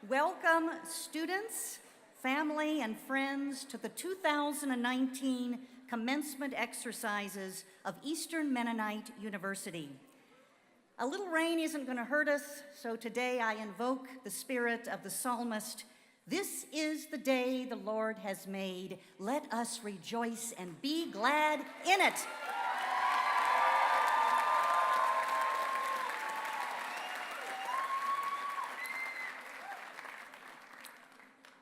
Welcome, students, family, and friends to the 2019 Commencement exercises of Eastern Mennonite University. A little rain isn't going to hurt us, so today I invoke the spirit of the psalmist. This is the day the Lord has made. Let us rejoice and be glad in it.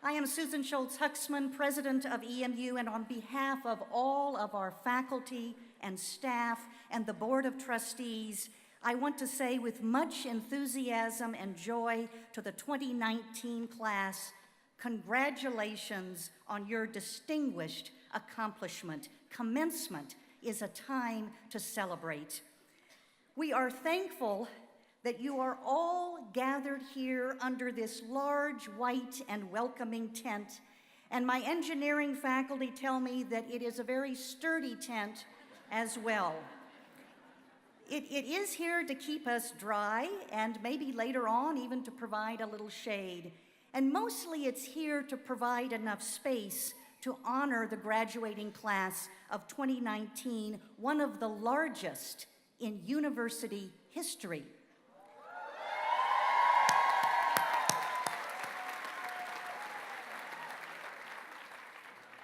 I am Susan Schultz-Huxman, president of EMU, and on behalf of all of our faculty and staff and the Board of Trustees, I want to say with much enthusiasm and joy to the 2019 class, congratulations on your distinguished accomplishment. Commencement is a time to celebrate. We are thankful that you are all gathered here under this large, white, and welcoming tent. And my engineering faculty tell me that it is a very sturdy tent as well. It is here to keep us dry and maybe later on even to provide a little shade. And mostly it's here to provide enough space to honor the graduating class of 2019, one of the largest in university history.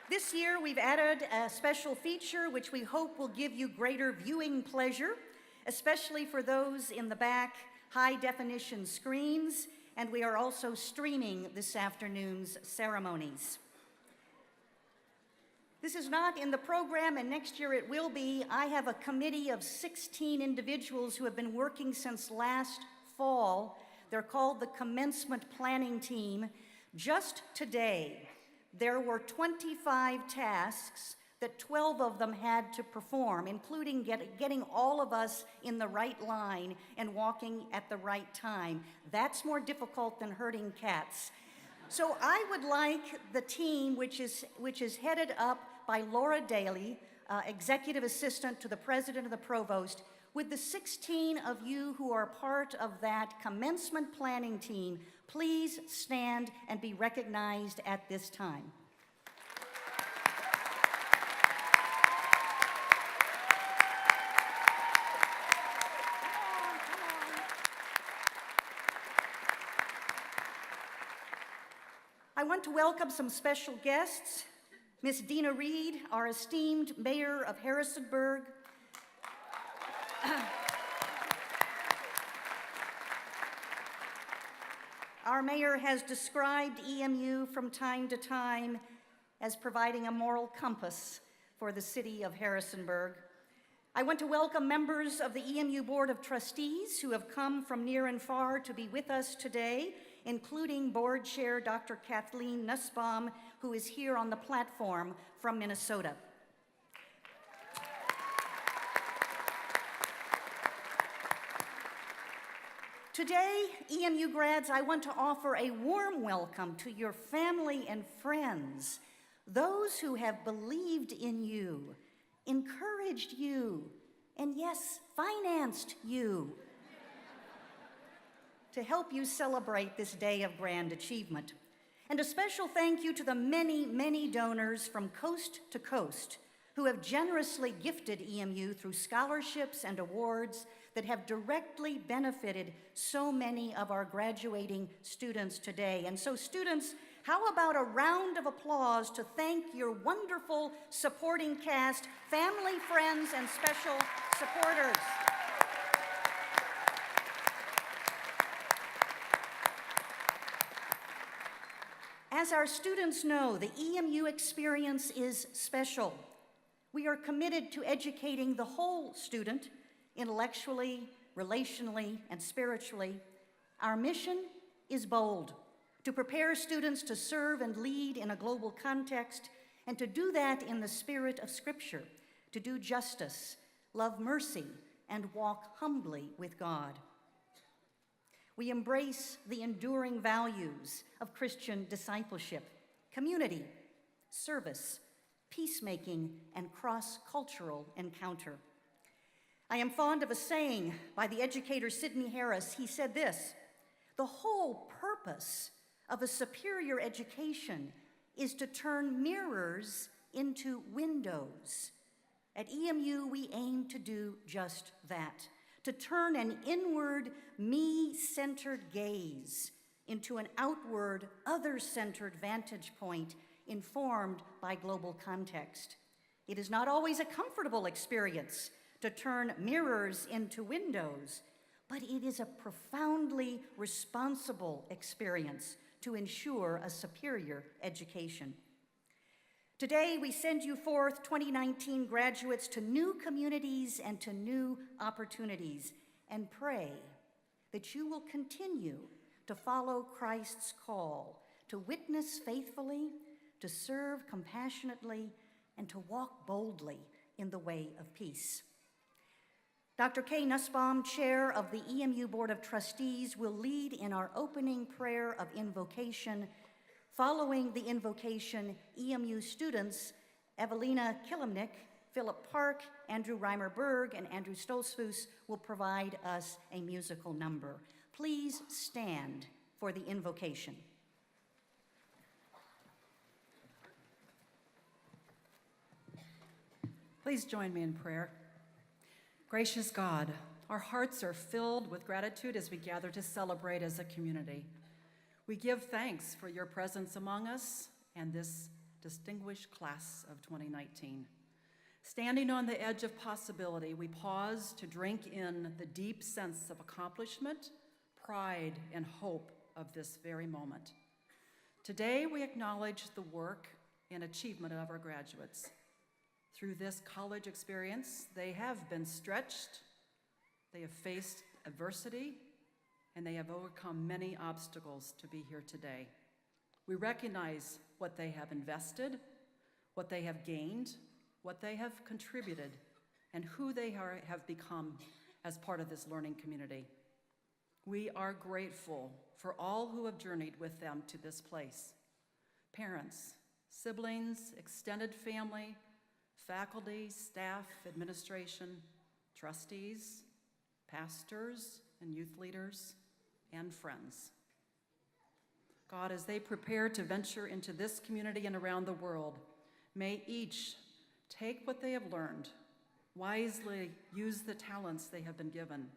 This year, we've added a special feature which we hope will give you greater viewing pleasure, especially for those in the back high-definition screens, and we are also streaming this afternoon's ceremonies. This is not in the program, and next year it will be. I have a committee of 16 individuals who have been working since last fall. They're called the Commencement Planning Team. Just today, there were 25 tasks that 12 of them had to perform, including getting all of us in the right line and walking at the right time. That's more difficult than herding cats. So I would like the team, which is headed up by Laura Daly, executive assistant to the president of the provost, with the 16 of you who are part of that commencement planning team, please stand and be recognized at this time. I want to welcome some special guests. Ms. Dina Reed, our esteemed mayor of Harrisonburg. Our mayor has described EMU from time to time as providing a moral compass for the city of Harrisonburg. I want to welcome members of the EMU Board of Trustees who have come from near and far to be with us today, including Board Chair Dr. Kathleen Nussbaum, who is here on the platform from Minnesota. Today, EMU grads, I want to offer a warm welcome to your family and friends, those who have believed in you, encouraged you, and yes, financed you to help you celebrate this day of grand achievement. And a special thank you to the many, many donors from coast to coast who have generously gifted EMU through scholarships and awards that have directly benefited so many of our graduating students today. And so students, how about a round of applause to thank your wonderful supporting cast, family, friends, and special supporters. As our students know, the EMU experience is special. We are committed to educating the whole student, intellectually, relationally, and spiritually. Our mission is bold: to prepare students to serve and lead in a global context, and to do that in the spirit of Scripture, to do justice, love mercy, and walk humbly with God. We embrace the enduring values of Christian discipleship, community, service, peacemaking, and cross-cultural encounter. I am fond of a saying by the educator Sidney Harris. He said this: "The whole purpose of a superior education is to turn mirrors into windows. At EMU, we aim to do just that, to turn an inward, me-centered gaze into an outward, other-centered vantage point informed by global context. It is not always a comfortable experience to turn mirrors into windows, but it is a profoundly responsible experience to ensure a superior education. Today, we send you forth, 2019 graduates, to new communities and to new opportunities, and pray that you will continue to follow Christ's call, to witness faithfully, to serve compassionately, and to walk boldly in the way of peace. Dr. Kay Nussbaum, Chair of the EMU Board of Trustees, will lead in our opening prayer of invocation. Following the invocation, EMU students Evelina Kilimnik, Philip Park, Andrew Reimer-Berg, and Andrew Stolzfus will provide us a musical number. Please stand for the invocation. Please join me in prayer. Gracious God, our hearts are filled with gratitude as we gather to celebrate as a community. We give thanks for your presence among us and this distinguished class of 2019. Standing on the edge of possibility, we pause to drink in the deep sense of accomplishment, pride, and hope of this very moment. Today, we acknowledge the work and achievement of our graduates. Through this college experience, they have been stretched, they have faced adversity, and they have overcome many obstacles to be here today. We recognize what they have invested, what they have gained, what they have contributed, and who they have become as part of this learning community. We are grateful for all who have journeyed with them to this place. Parents, siblings, extended family, faculty, staff, administration, trustees, pastors and youth leaders, and friends. God, as they prepare to venture into this community and around the world, may each take what they have learned, wisely use the talents they have been given,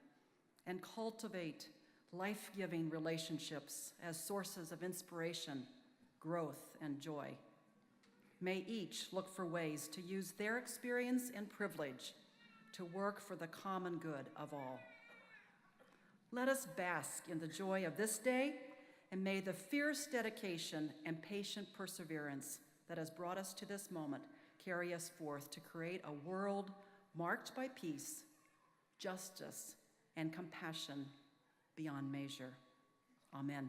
and cultivate life-giving relationships as sources of inspiration, growth, and joy. May each look for ways to use their experience and privilege to work for the common good of all. Let us bask in the joy of this day, and may the fierce dedication and patient perseverance that has brought us to this moment carry us forth to create a world marked by peace, justice, and compassion beyond measure. Amen.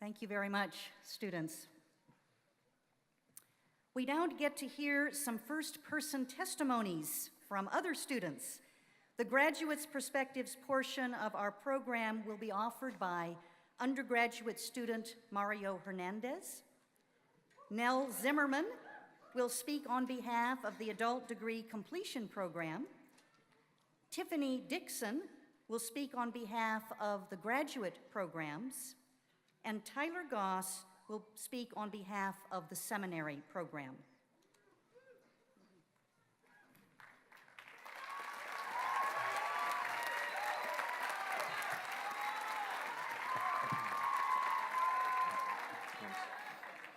Thank you very much, students. We now get to hear some first-person testimonies from other students. The Graduates' Perspectives portion of our program will be offered by undergraduate student Mario Hernandez. Nell Zimmerman will speak on behalf of the Adult Degree Completion Program. Tiffany Dixon will speak on behalf of the graduate programs. And Tyler Goss will speak on behalf of the seminary program.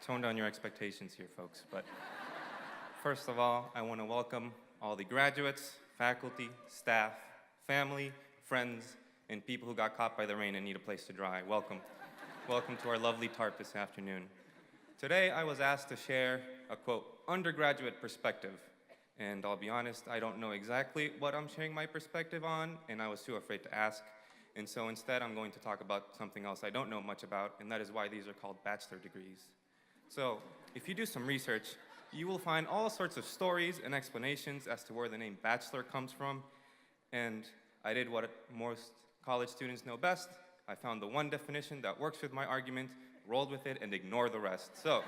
Tone down your expectations here, folks. But first of all, I want to welcome all the graduates, faculty, staff, family, friends, and people who got caught by the rain and need a place to dry. Welcome. Welcome to our lovely tarp this afternoon. Today, I was asked to share a, quote, undergraduate perspective. And I'll be honest, I don't know exactly what I'm sharing my perspective on, and I was too afraid to ask. And so instead, I'm going to talk about something else I don't know much about, and that is why these are called bachelor degrees. So if you do some research, you will find all sorts of stories and explanations as to where the name bachelor comes from. And I did what most college students know best. I found the one definition that works with my argument, rolled with it, and ignored the rest. So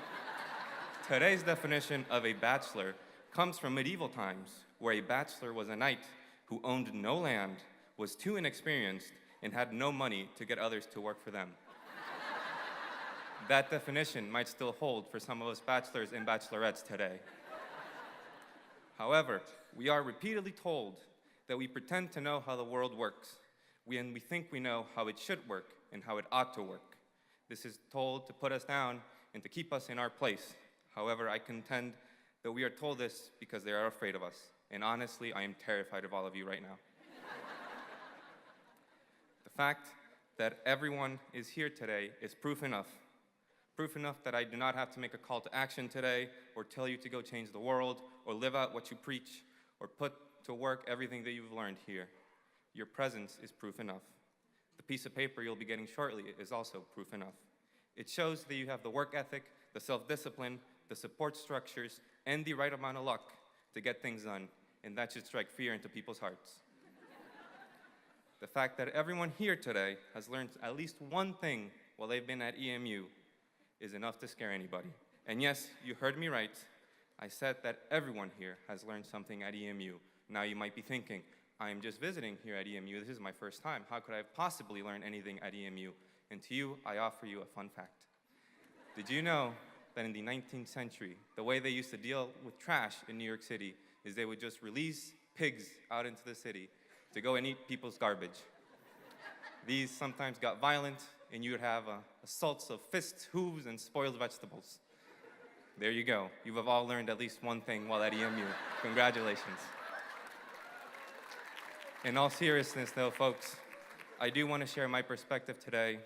today's definition of a bachelor comes from medieval times, where a bachelor was a knight who owned no land, was too inexperienced, and had no money to get others to work for them. That definition might still hold for some of us bachelors and bachelorettes today. However, we are repeatedly told that we pretend to know how the world works, and we think we know how it should work and how it ought to work. This is told to put us down and to keep us in our place. However, I contend that we are told this because they are afraid of us. And honestly, I am terrified of all of you right now. The fact that everyone is here today is proof enough. Proof enough that I do not have to make a call to action today, or tell you to go change the world, or live out what you preach, or put to work everything that you've learned here. Your presence is proof enough. The piece of paper you'll be getting shortly is also proof enough. It shows that you have the work ethic, the self-discipline, the support structures, and the right amount of luck to get things done, and that should strike fear into people's hearts. The fact that everyone here today has learned at least one thing while they've been at EMU is enough to scare anybody. And yes, you heard me right. I said that everyone here has learned something at EMU. Now you might be thinking, I am just visiting here at EMU. This is my first time. How could I have possibly learned anything at EMU? And to you, I offer you a fun fact. Did you know that in the 19th century, the way they used to deal with trash in New York City is they would just release pigs out into the city to go and eat people's garbage? These sometimes got violent, and you would have assaults of fists, hooves, and spoiled vegetables. There you go. You have all learned at least one thing while at EMU. Congratulations. In all seriousness, though, folks, I do want to share my perspective today,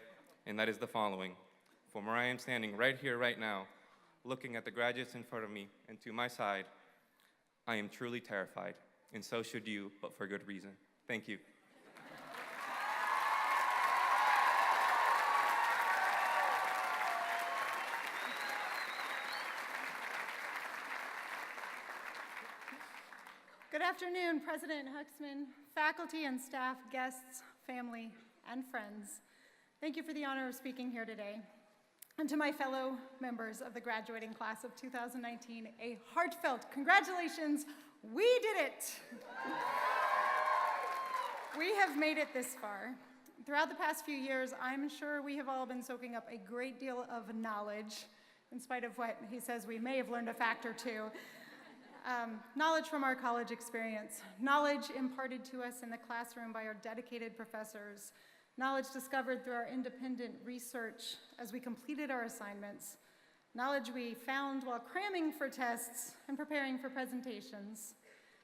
and that is the following. From where I am standing right here, right now, looking at the graduates in front of me and to my side, I am truly terrified, and so should you, but for good reason. Thank you. Good afternoon, President Huxman, faculty and staff, guests, family, and friends. Thank you for the honor of speaking here today. And to my fellow members of the graduating class of 2019, a heartfelt congratulations. We did it! We have made it this far. Throughout the past few years, I'm sure we have all been soaking up a great deal of knowledge, in spite of what he says we may have learned a fact or two. Knowledge from our college experience, knowledge imparted to us in the classroom by our dedicated professors, knowledge discovered through our independent research as we completed our assignments, knowledge we found while cramming for tests and preparing for presentations.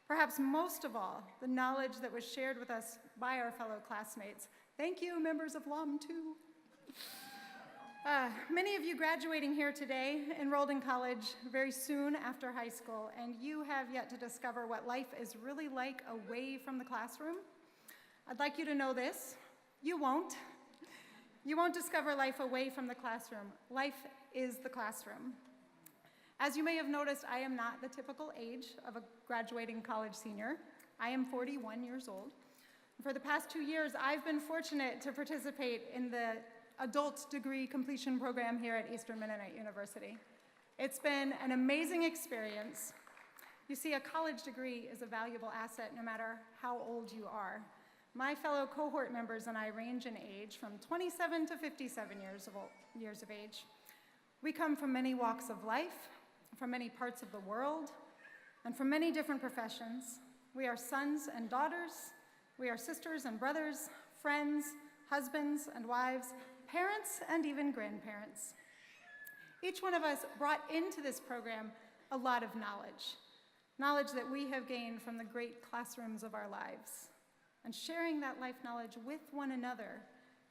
Perhaps most of all, the knowledge that was shared with us by our fellow classmates. Thank you, members of LOM 2. Many of you graduating here today enrolled in college very soon after high school, and you have yet to discover what life is really like away from the classroom. I'd like you to know this: you won't. You won't discover life away from the classroom. Life is the classroom. As you may have noticed, I am not the typical age of a graduating college senior. I am 41 years old. For the past 2 years, I've been fortunate to participate in the adult degree completion program here at Eastern Mennonite University. It's been an amazing experience. You see, a college degree is a valuable asset no matter how old you are. My fellow cohort members and I range in age from 27 to 57 years of age. We come from many walks of life, from many parts of the world, and from many different professions. We are sons and daughters. We are sisters and brothers, friends, husbands and wives, parents, and even grandparents. Each one of us brought into this program a lot of knowledge that we have gained from the great classrooms of our lives. And sharing that life knowledge with one another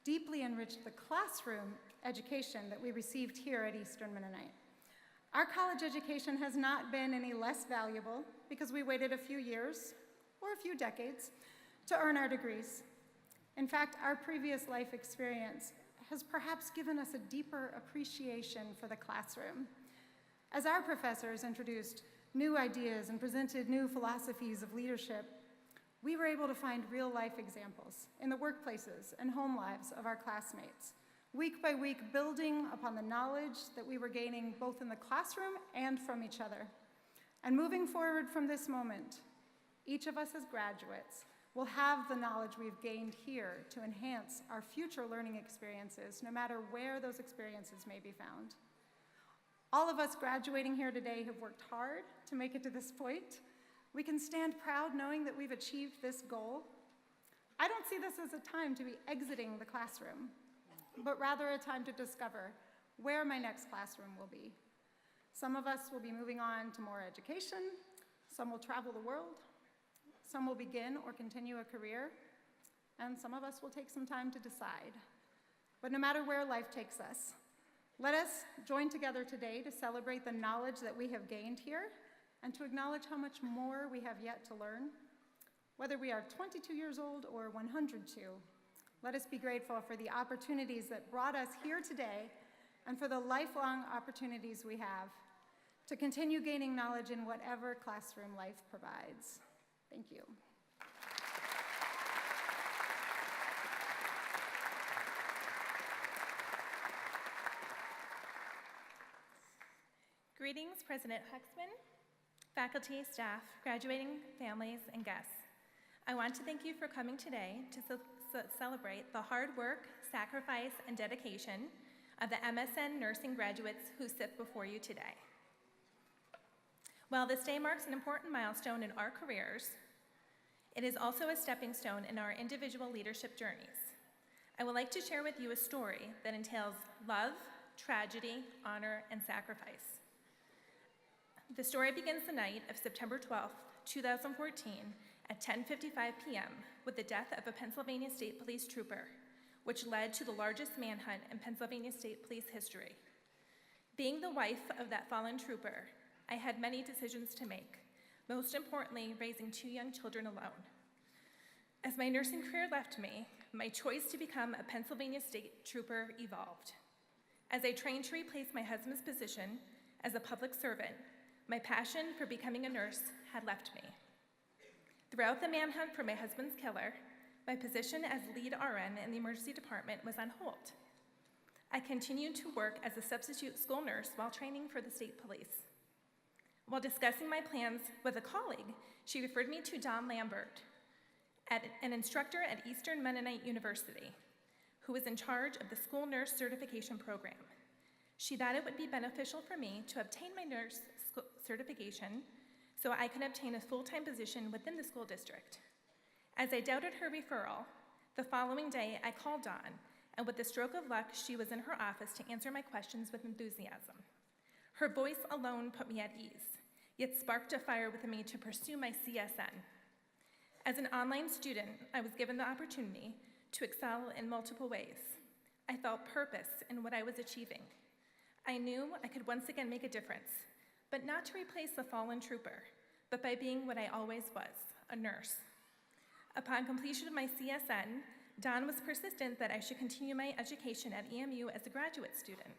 deeply enriched the classroom education that we received here at Eastern Mennonite. Our college education has not been any less valuable because we waited a few years or a few decades to earn our degrees. In fact, our previous life experience has perhaps given us a deeper appreciation for the classroom. As our professors introduced new ideas and presented new philosophies of leadership, we were able to find real-life examples in the workplaces and home lives of our classmates, week by week building upon the knowledge that we were gaining both in the classroom and from each other. And moving forward from this moment, each of us as graduates will have the knowledge we've gained here to enhance our future learning experiences, no matter where those experiences may be found. All of us graduating here today have worked hard to make it to this point. We can stand proud knowing that we've achieved this goal. I don't see this as a time to be exiting the classroom, but rather a time to discover where my next classroom will be. Some of us will be moving on to more education, some will travel the world, some will begin or continue a career, and some of us will take some time to decide. But no matter where life takes us, let us join together today to celebrate the knowledge that we have gained here and to acknowledge how much more we have yet to learn. Whether we are 22 years old or 102, let us be grateful for the opportunities that brought us here today and for the lifelong opportunities we have to continue gaining knowledge in whatever classroom life provides. Thank you. Greetings, President Huxman, faculty, staff, graduating families, and guests. I want to thank you for coming today to celebrate the hard work, sacrifice, and dedication of the MSN nursing graduates who sit before you today. While this day marks an important milestone in our careers, it is also a stepping stone in our individual leadership journeys. I would like to share with you a story that entails love, tragedy, honor, and sacrifice. The story begins the night of September 12th, 2014 at 10:55 p.m. with the death of a Pennsylvania State Police trooper, which led to the largest manhunt in Pennsylvania State Police history. Being the wife of that fallen trooper, I had many decisions to make, most importantly, raising 2 young children alone. As my nursing career left me, my choice to become a Pennsylvania State Trooper evolved. As I trained to replace my husband's position as a public servant, my passion for becoming a nurse had left me. Throughout the manhunt for my husband's killer, my position as lead RN in the emergency department was on hold. I continued to work as a substitute school nurse while training for the state police. While discussing my plans with a colleague, she referred me to Don Lambert, an instructor at Eastern Mennonite University, who was in charge of the school nurse certification program. She thought it would be beneficial for me to obtain my nurse certification so I could obtain a full-time position within the school district. As I doubted her referral, the following day I called Dawn, and with a stroke of luck, she was in her office to answer my questions with enthusiasm. Her voice alone put me at ease, yet sparked a fire within me to pursue my CSN. As an online student, I was given the opportunity to excel in multiple ways. I felt purpose in what I was achieving. I knew I could once again make a difference, but not to replace the fallen trooper, but by being what I always was, a nurse. Upon completion of my CSN, Don was persistent that I should continue my education at EMU as a graduate student.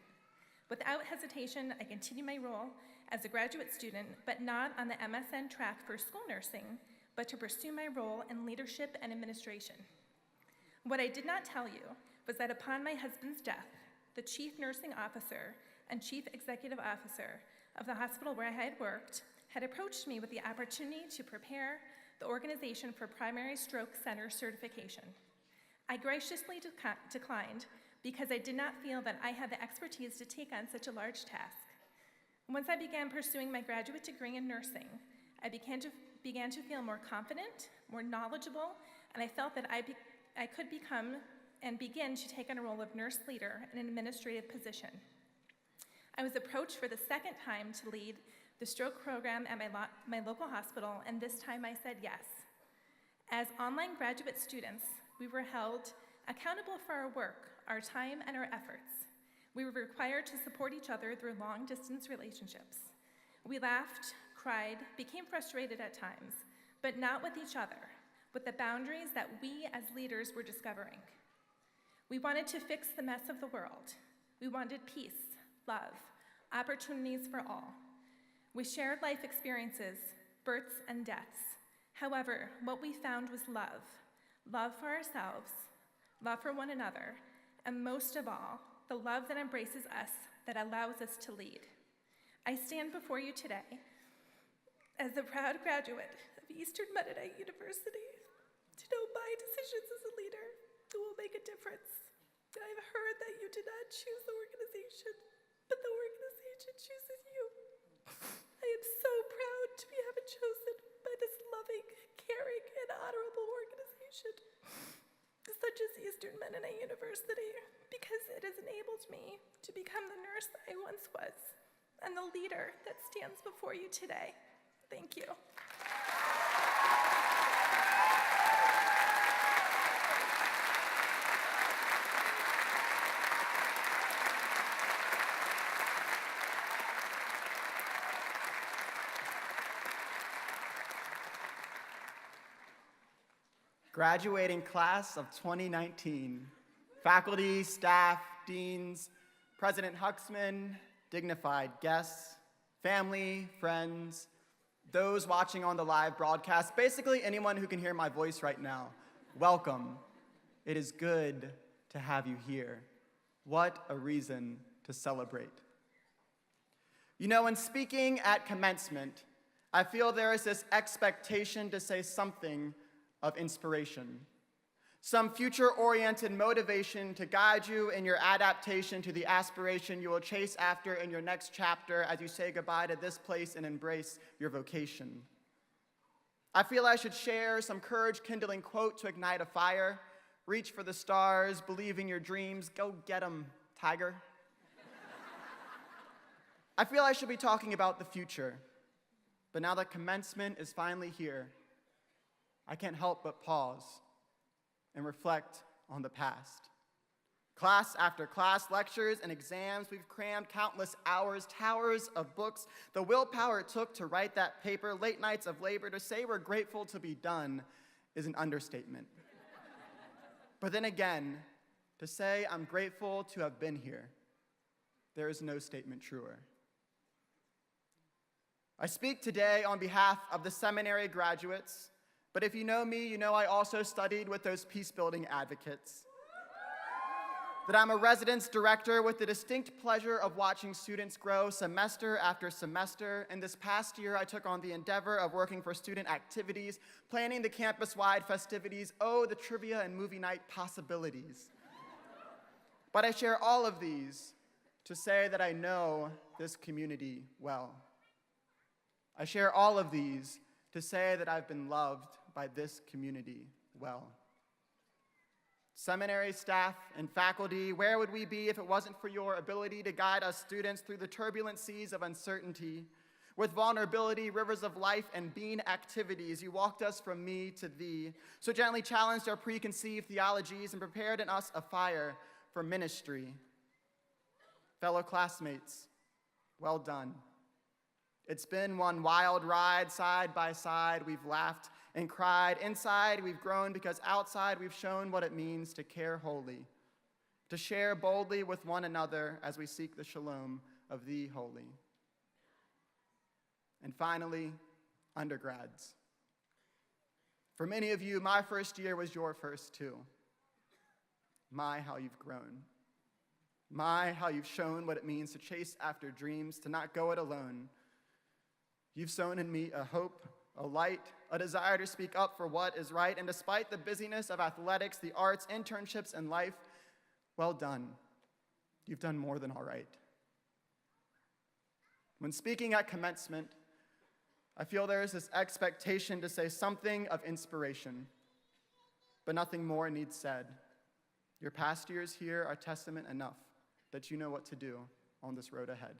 Without hesitation, I continued my role as a graduate student, but not on the MSN track for school nursing, but to pursue my role in leadership and administration. What I did not tell you was that upon my husband's death, the chief nursing officer and chief executive officer of the hospital where I had worked had approached me with the opportunity to prepare the organization for primary stroke center certification. I graciously declined because I did not feel that I had the expertise to take on such a large task. Once I began pursuing my graduate degree in nursing, I began to feel more confident, more knowledgeable, and I felt that I could become and begin to take on a role of nurse leader in an administrative position. I was approached for the second time to lead the stroke program at my local hospital, and this time I said yes. As online graduate students, we were held accountable for our work, our time, and our efforts. We were required to support each other through long-distance relationships. We laughed, cried, became frustrated at times, but not with each other, with the boundaries that we as leaders were discovering. We wanted to fix the mess of the world. We wanted peace, love, opportunities for all. We shared life experiences, births and deaths. However, what we found was love. Love for ourselves, love for one another, and most of all, the love that embraces us, that allows us to lead. I stand before you today as a proud graduate of Eastern Mennonite University to know my decisions as a leader will make a difference. I've heard that you did not choose the organization, but the organization chooses you. I am so proud to have been chosen by this loving, caring, and honorable organization, such as Eastern Mennonite University, because it has enabled me to become the nurse I once was and the leader that stands before you today. Thank you. Graduating class of 2019, faculty, staff, deans, President Huxman, dignified guests, family, friends, those watching on the live broadcast, basically anyone who can hear my voice right now, welcome. It is good to have you here. What a reason to celebrate. You know, in speaking at commencement, I feel there is this expectation to say something of inspiration, some future-oriented motivation to guide you in your adaptation to the aspiration you will chase after in your next chapter as you say goodbye to this place and embrace your vocation. I feel I should share some courage-kindling quote to ignite a fire. Reach for the stars, believe in your dreams, go get 'em, tiger. I feel I should be talking about the future, but now that commencement is finally here, I can't help but pause and reflect on the past. Class after class, lectures and exams, we've crammed countless hours, towers of books. The willpower it took to write that paper, late nights of labor, to say we're grateful to be done is an understatement. But then again, to say I'm grateful to have been here, there is no statement truer. I speak today on behalf of the seminary graduates, but if you know me, you know I also studied with those peace-building advocates. That I'm a residence director with the distinct pleasure of watching students grow semester after semester. And this past year, I took on the endeavor of working for student activities, planning the campus-wide festivities, oh, the trivia and movie night possibilities. But I share all of these to say that I know this community well. I share all of these to say that I've been loved by this community well. Seminary staff and faculty, where would we be if it wasn't for your ability to guide us students through the turbulent seas of uncertainty? With vulnerability, rivers of life, and being activities, you walked us from me to thee, so gently challenged our preconceived theologies and prepared in us a fire for ministry. Fellow classmates, well done. It's been one wild ride, side by side. We've laughed and cried. Inside, we've grown because outside, we've shown what it means to care wholly, to share boldly with one another as we seek the shalom of the holy. And finally, undergrads. For many of you, my first year was your first too. My, how you've grown. My, how you've shown what it means to chase after dreams, to not go it alone. You've sown in me a hope, a light, a desire to speak up for what is right, and despite the busyness of athletics, the arts, internships, and life, well done. You've done more than all right. When speaking at commencement, I feel there is this expectation to say something of inspiration, but nothing more needs said. Your past years here are testament enough that you know what to do on this road ahead.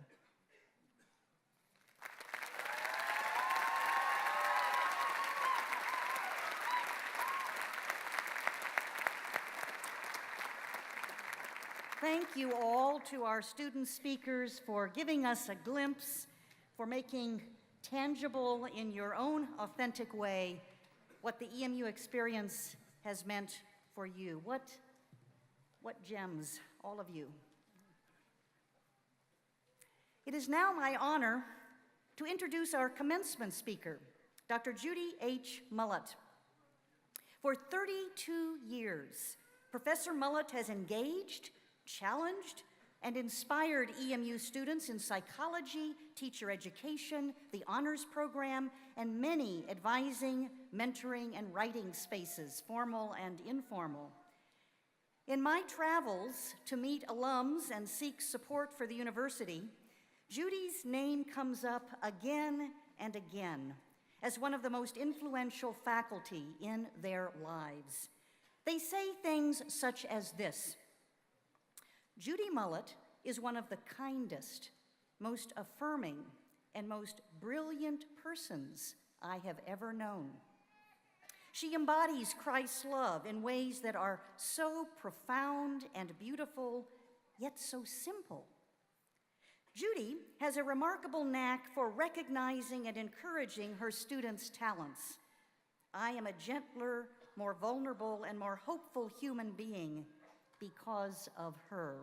Thank you all to our student speakers for giving us a glimpse, for making tangible in your own authentic way what the EMU experience has meant for you. What gems, all of you. It is now my honor to introduce our commencement speaker, Dr. Judy H. Mullett. For 32 years, Professor Mullett has engaged, challenged, and inspired EMU students in psychology, teacher education, the honors program, and many advising, mentoring, and writing spaces, formal and informal. In my travels to meet alums and seek support for the university, Judy's name comes up again and again as one of the most influential faculty in their lives. They say things such as this: Judy Mullett is one of the kindest, most affirming, and most brilliant persons I have ever known. She embodies Christ's love in ways that are so profound and beautiful, yet so simple. Judy has a remarkable knack for recognizing and encouraging her students' talents. I am a gentler, more vulnerable, and more hopeful human being because of her.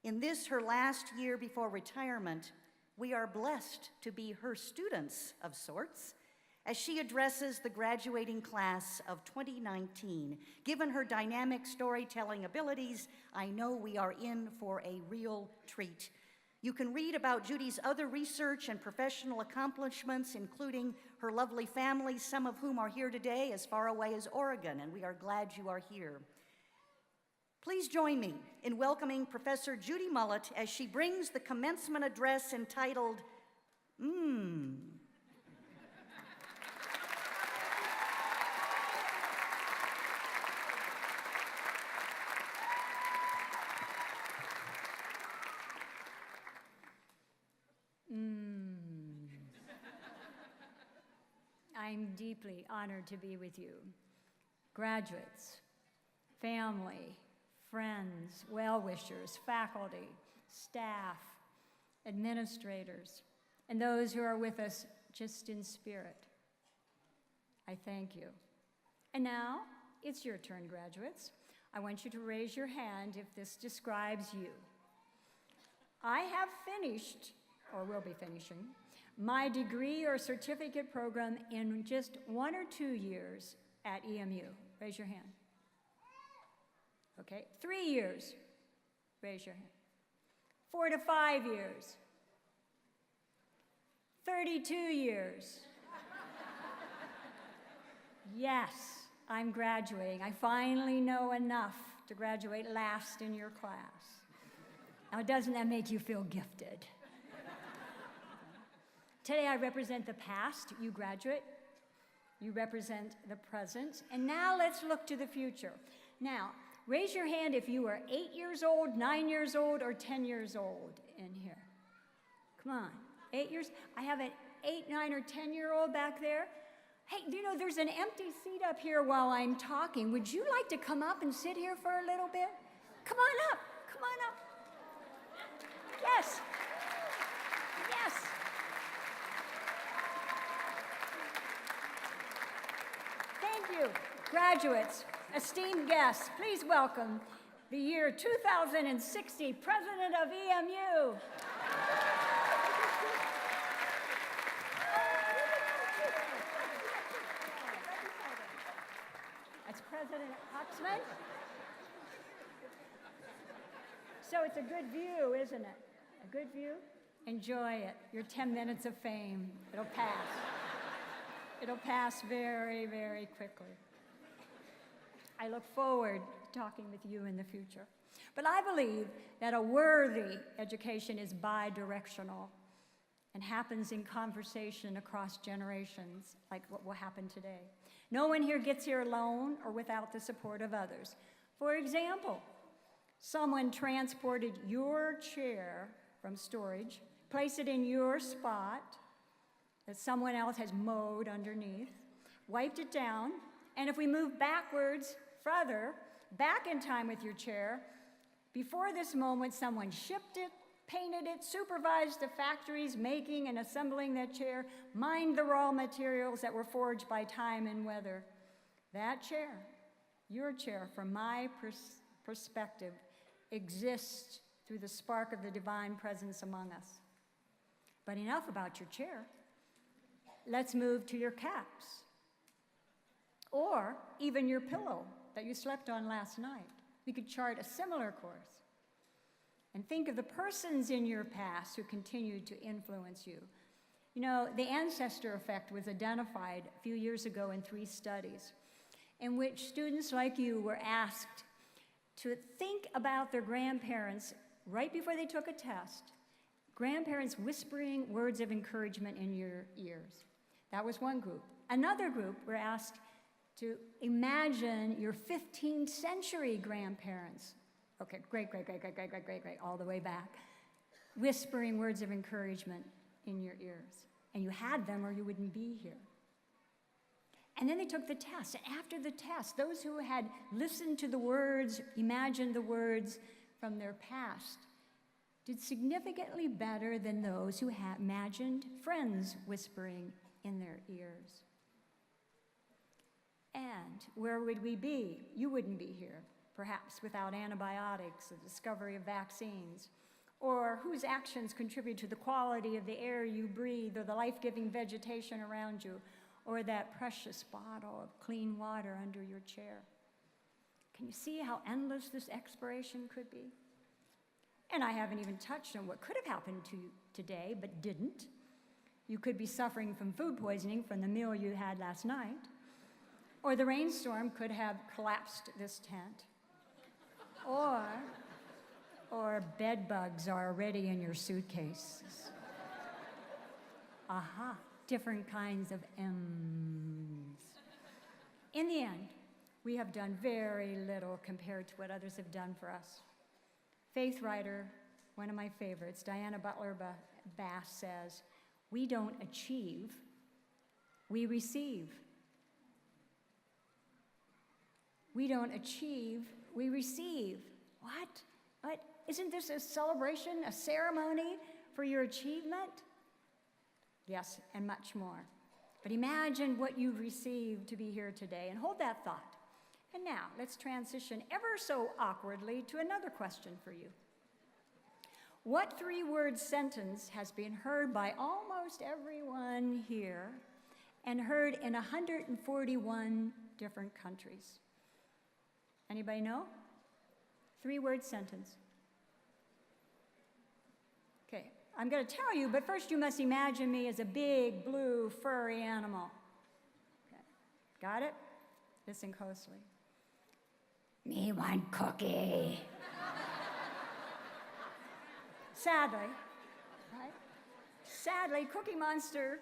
In this, her last year before retirement, we are blessed to be her students of sorts as she addresses the graduating class of 2019. Given her dynamic storytelling abilities, I know we are in for a real treat. You can read about Judy's other research and professional accomplishments, including her lovely family, some of whom are here today as far away as Oregon, and we are glad you are here. Please join me in welcoming Professor Judy Mullett as she brings the commencement address entitled, I'm deeply honored to be with you. Graduates, family, friends, well-wishers, faculty, staff, administrators, and those who are with us just in spirit. I thank you. And now, it's your turn, graduates. I want you to raise your hand if this describes you. I have finished, or will be finishing, my degree or certificate program in just 1 or 2 years at EMU. Raise your hand. Okay, 3 years. Raise your hand. 4 to 5 years. 32 years. Yes, I'm graduating. I finally know enough to graduate last in your class. Now, doesn't that make you feel gifted? Today, I represent the past. You graduate. You represent the present. And now let's look to the future. Now, raise your hand if you are 8 years old, 9 years old, or 10 years old in here. Come on, 8 years? I have an 8, 9, or 10-year-old back there. Hey, you know, there's an empty seat up here while I'm talking. Would you like to come up and sit here for a little bit? Come on up, come on up. Yes, yes. Graduates, esteemed guests, please welcome the year 2060 President of EMU. That's President Huxman. So it's a good view, isn't it? A good view? Enjoy it. Your 10 minutes of fame. It'll pass. It'll pass very, very quickly. I look forward to talking with you in the future. But I believe that a worthy education is bi-directional and happens in conversation across generations, like what will happen today. No one here gets here alone or without the support of others. For example, someone transported your chair from storage, placed it in your spot that someone else has mowed underneath, wiped it down, and if we move backwards, further, back in time with your chair, before this moment, someone shipped it, painted it, supervised the factories making and assembling that chair, mined the raw materials that were forged by time and weather. That chair, your chair, from my perspective, exists through the spark of the divine presence among us. But enough about your chair. Let's move to your caps, or even your pillow that you slept on last night. We could chart a similar course. And think of the persons in your past who continue to influence you. You know, the ancestor effect was identified a few years ago in 3 studies in which students like you were asked to think about their grandparents right before they took a test, grandparents whispering words of encouragement in your ears. That was one group. Another group were asked to imagine your 15th century grandparents. Okay, great, all the way back, whispering words of encouragement in your ears. And you had them or you wouldn't be here. And then they took the test. And after the test, those who had listened to the words, imagined the words from their past, did significantly better than those who had imagined friends whispering in their ears. And where would we be? You wouldn't be here, perhaps without antibiotics, the discovery of vaccines, or whose actions contribute to the quality of the air you breathe, or the life-giving vegetation around you, or that precious bottle of clean water under your chair. Can you see how endless this exploration could be? And I haven't even touched on what could have happened to you today, but didn't. You could be suffering from food poisoning from the meal you had last night, or the rainstorm could have collapsed this tent, or bed bugs are already in your suitcases. Aha, different kinds of M's. In the end, we have done very little compared to what others have done for us. Faith writer, one of my favorites, Diana Butler Bass says, "We don't achieve, we receive." We don't achieve, we receive. What? Isn't this a celebration, a ceremony for your achievement? Yes, and much more. But imagine what you've received to be here today, and hold that thought. And now, let's transition ever so awkwardly to another question for you. What 3-word sentence has been heard by almost everyone here and heard in 141 different countries? Anybody know? 3-word sentence. Okay, I'm going to tell you, but first you must imagine me as a big, blue, furry animal. Okay. Got it? Listen closely. Me want cookie. Sadly, right? Sadly, Cookie Monster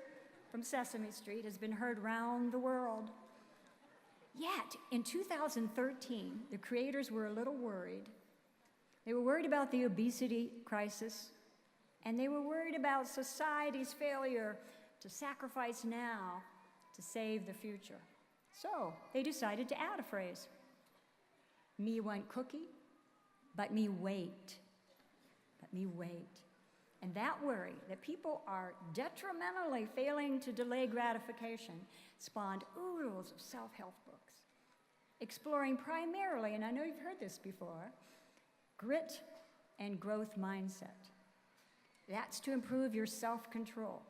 from Sesame Street has been heard round the world. Yet, in 2013, the creators were a little worried. They were worried about the obesity crisis, and they were worried about society's failure to sacrifice now to save the future. So, they decided to add a phrase. Me want cookie, but me wait. But me wait. And that worry that people are detrimentally failing to delay gratification spawned oodles of self-help books, exploring primarily, and I know you've heard this before, grit and growth mindset. That's to improve your self-control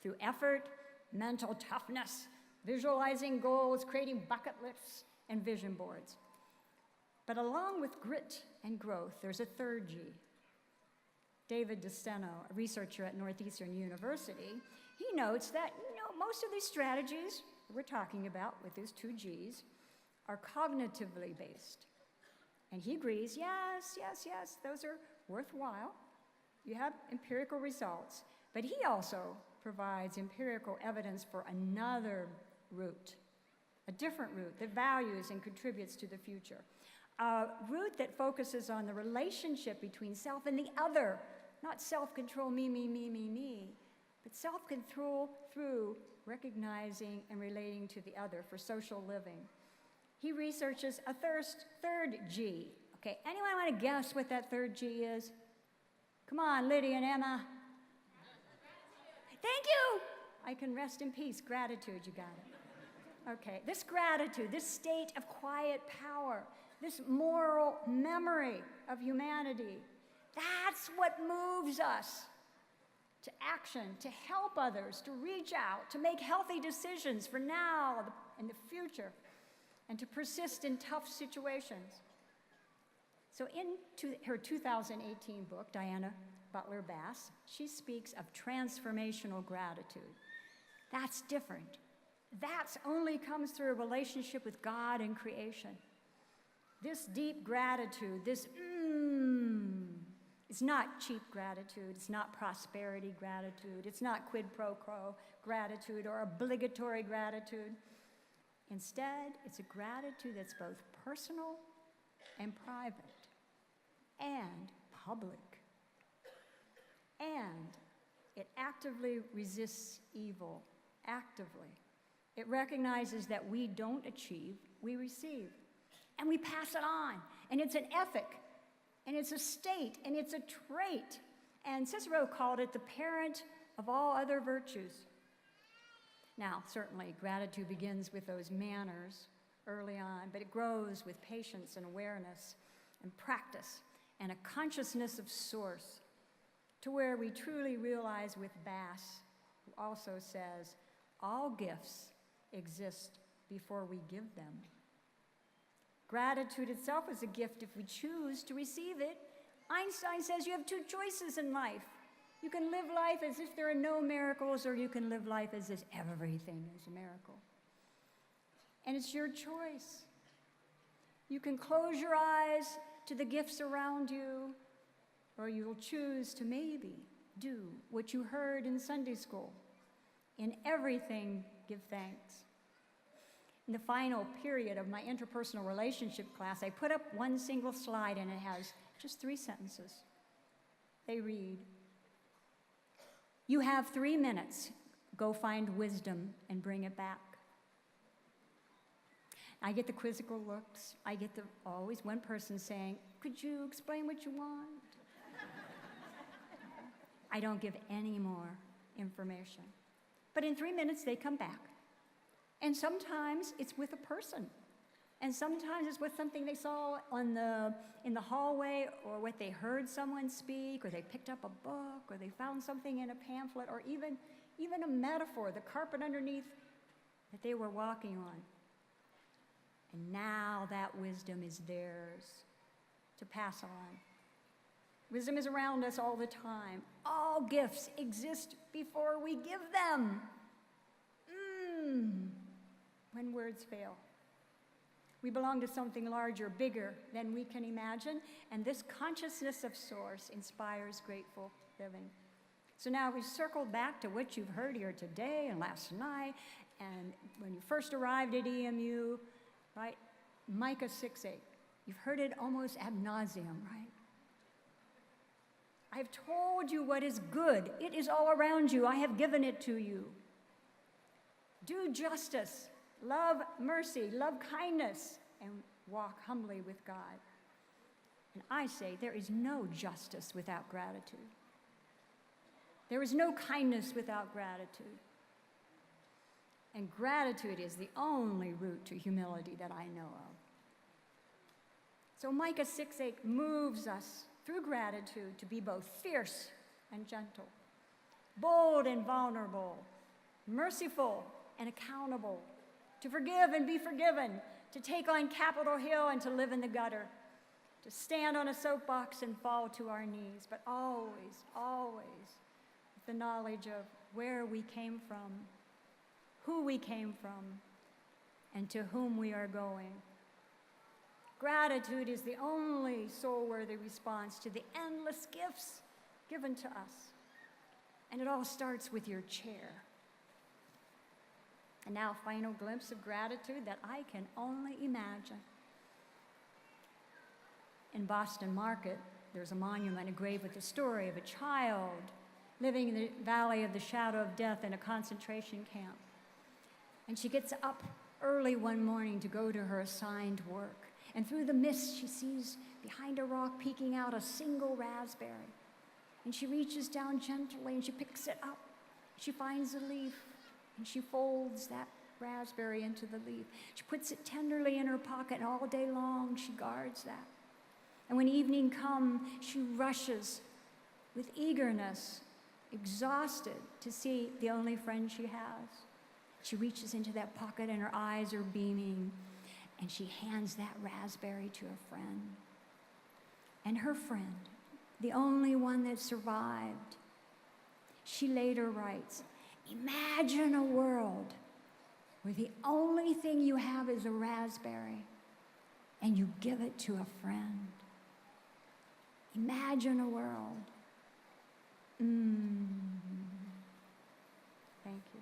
through effort, mental toughness, visualizing goals, creating bucket lists, and vision boards. But along with grit and growth, there's a third G. David DeSteno, a researcher at Northeastern University, he notes that most of these strategies we're talking about with these two Gs are cognitively based. And he agrees, yes, those are worthwhile. You have empirical results. But he also provides empirical evidence for another route, a different route that values and contributes to the future. A route that focuses on the relationship between self and the other, not self-control, me, but self-control through recognizing and relating to the other for social living. He researches a third G. Okay, anyone want to guess what that third G is? Come on, Lydia and Emma. Thank you. I can rest in peace. Gratitude, you got it. Okay, this gratitude, this state of quiet power, this moral memory of humanity, that's what moves us to action, to help others, to reach out, to make healthy decisions for now and the future, and to persist in tough situations. So in her 2018 book, Diana Butler Bass, she speaks of transformational gratitude. That's different. That only comes through a relationship with God and creation. This deep gratitude, this it's not cheap gratitude, it's not prosperity gratitude, it's not quid pro quo gratitude or obligatory gratitude. Instead, it's a gratitude that's both personal and private and public. And it actively resists evil, actively. It recognizes that we don't achieve, we receive. And we pass it on. And it's an ethic, and it's a state, and it's a trait. And Cicero called it the parent of all other virtues. Now, certainly, gratitude begins with those manners early on, but it grows with patience and awareness and practice and a consciousness of source, to where we truly realize with Bass, who also says, all gifts exist before we give them. Gratitude itself is a gift if we choose to receive it. Einstein says you have two choices in life. You can live life as if there are no miracles, or you can live life as if everything is a miracle. And it's your choice. You can close your eyes to the gifts around you, or you'll choose to maybe do what you heard in Sunday school. In everything, give thanks. In the final period of my interpersonal relationship class, I put up one single slide, and it has just 3 sentences. They read, you have 3 minutes. Go find wisdom and bring it back. I get the quizzical looks. I get always one person saying, could you explain what you want? I don't give any more information. But in 3 minutes, they come back. And sometimes it's with a person. And sometimes it's with something they saw in the hallway, or what they heard someone speak, or they picked up a book, or they found something in a pamphlet, or even a metaphor, the carpet underneath that they were walking on. And now that wisdom is theirs to pass on. Wisdom is around us all the time. All gifts exist before we give them. When words fail. We belong to something larger, bigger than we can imagine, and this consciousness of source inspires grateful living. So now we've circled back to what you've heard here today and last night, and when you first arrived at EMU, right? Micah 6:8. You've heard it almost ad nauseum, right? I have told you what is good. It is all around you. I have given it to you. Do justice, love mercy, love kindness, and walk humbly with God. And I say there is no justice without gratitude. There is no kindness without gratitude. And gratitude is the only route to humility that I know of. So Micah 6:8 moves us through gratitude to be both fierce and gentle, bold and vulnerable, merciful and accountable, to forgive and be forgiven, to take on Capitol Hill and to live in the gutter, to stand on a soapbox and fall to our knees, but always, always with the knowledge of where we came from, who we came from, and to whom we are going. Gratitude is the only soul-worthy response to the endless gifts given to us. And it all starts with your chair. And now, a final glimpse of gratitude that I can only imagine. In Boston Market, there's a monument engraved with the story of a child living in the valley of the shadow of death in a concentration camp. And she gets up early one morning to go to her assigned work. And through the mist, she sees behind a rock peeking out a single raspberry. And she reaches down gently and she picks it up. She finds a leaf and she folds that raspberry into the leaf. She puts it tenderly in her pocket, and all day long she guards that. And when evening comes, she rushes with eagerness, exhausted to see the only friend she has. She reaches into that pocket and her eyes are beaming, and she hands that raspberry to a friend. And her friend, the only one that survived, she later writes, "Imagine a world where the only thing you have is a raspberry, and you give it to a friend. Imagine a world." Thank you.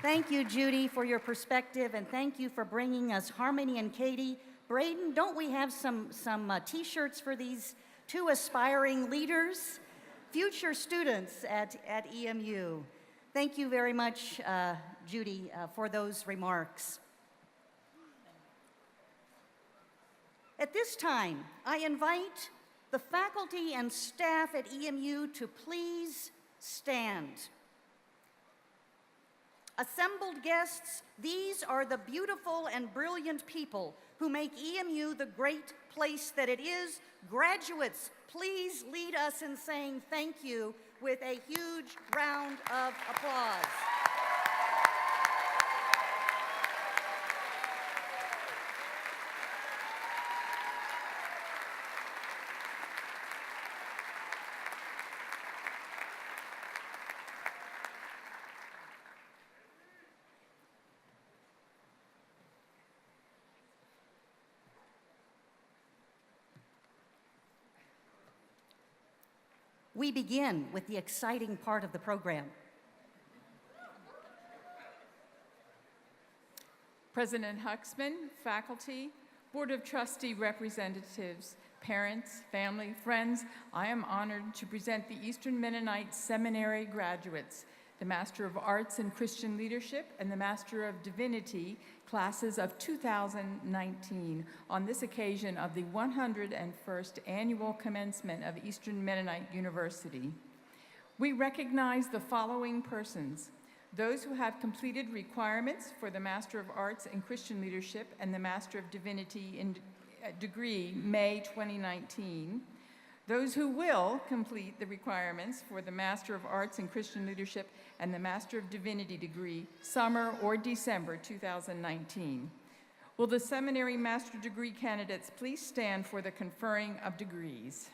Thank you, Judy, for your perspective, and thank you for bringing us Harmony and Katie. Braden, don't we have some T-shirts for these two aspiring leaders, future students at EMU? Thank you very much, Judy, for those remarks. At this time, I invite the faculty and staff at EMU to please stand. Assembled guests, these are the beautiful and brilliant people who make EMU the great place that it is. Graduates, please lead us in saying thank you with a huge round of applause. We begin with the exciting part of the program. President Huxman, faculty, Board of Trustee representatives, parents, family, friends, I am honored to present the Eastern Mennonite Seminary graduates, the Master of Arts in Christian Leadership and the Master of Divinity classes of 2019 on this occasion of the 101st Annual Commencement of Eastern Mennonite University. We recognize the following persons: those who have completed requirements for the Master of Arts in Christian Leadership and the Master of Divinity in degree May 2019, those who will complete the requirements for the Master of Arts in Christian Leadership and the Master of Divinity degree summer or December 2019. Will the seminary master degree candidates please stand for the conferring of degrees?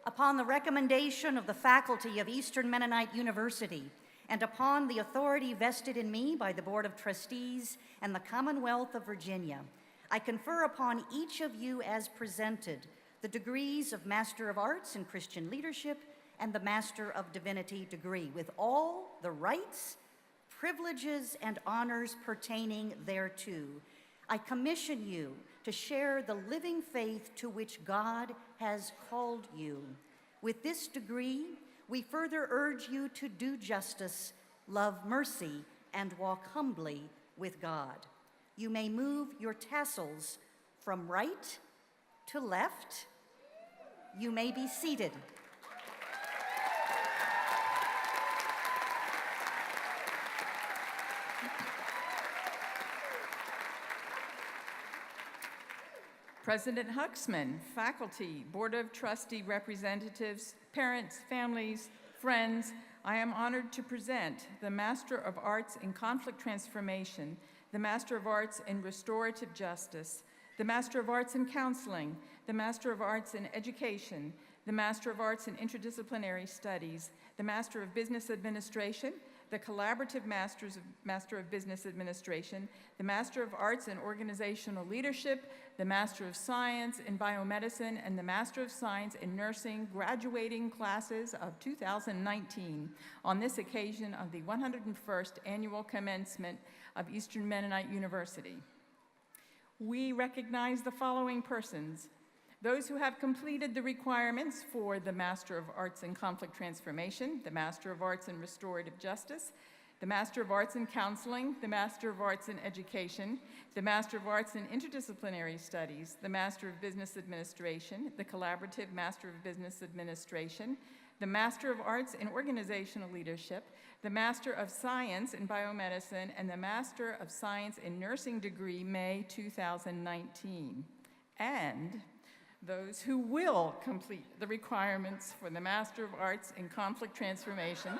Upon the recommendation of the faculty of Eastern Mennonite University, and upon the authority vested in me by the Board of Trustees and the Commonwealth of Virginia, I confer upon each of you as presented the degrees of Master of Arts in Christian Leadership and the Master of Divinity degree, with all the rights, privileges, and honors pertaining thereto. I commission you to share the living faith to which God has called you. With this degree, we further urge you to do justice, love mercy, and walk humbly with God. You may move your tassels from right to left. You may be seated. President Huxman, faculty, Board of Trustee representatives, parents, families, friends, I am honored to present the Master of Arts in Conflict Transformation, the Master of Arts in Restorative Justice, the Master of Arts in Counseling, the Master of Arts in Education, the Master of Arts in Interdisciplinary Studies, the Master of Business Administration, the Collaborative Master of Business Administration, the Master of Arts in Organizational Leadership, the Master of Science in Biomedicine, and the Master of Science in Nursing graduating classes of 2019 on this occasion of the 101st Annual Commencement of Eastern Mennonite University. We recognize the following persons: those who have completed the requirements for the Master of Arts in Conflict Transformation, the Master of Arts in Restorative Justice, the Master of Arts in Counseling, the Master of Arts in Education, the Master of Arts in Interdisciplinary Studies, the Master of Business Administration, the Collaborative Master of Business Administration, the Master of Arts in Organizational Leadership, the Master of Science in Biomedicine, and the Master of Science in Nursing degree, May 2019. And those who will complete the requirements for the Master of Arts in Conflict Transformation,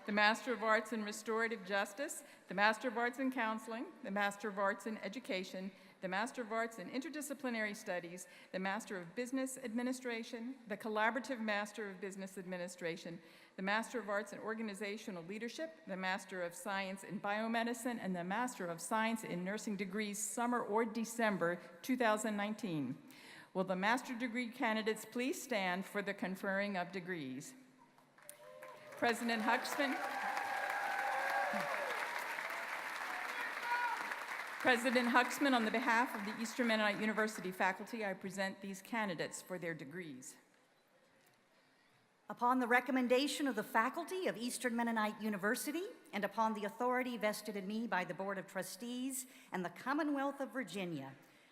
the Master of Arts in Restorative Justice, the Master of Arts in Counseling, the Master of Arts in Education, the Master of Arts in Interdisciplinary Studies, the Master of Business Administration, the Collaborative Master of Business Administration, the Master of Arts in Organizational Leadership, the Master of Science in Biomedicine, and the Master of Science in Nursing degrees, summer or December 2019. Will the master degree candidates please stand for the conferring of degrees? President Huxman. President Huxman, on the behalf of the Eastern Mennonite University faculty, I present these candidates for their degrees. Upon the recommendation of the faculty of Eastern Mennonite University and upon the authority vested in me by the Board of Trustees and the Commonwealth of Virginia,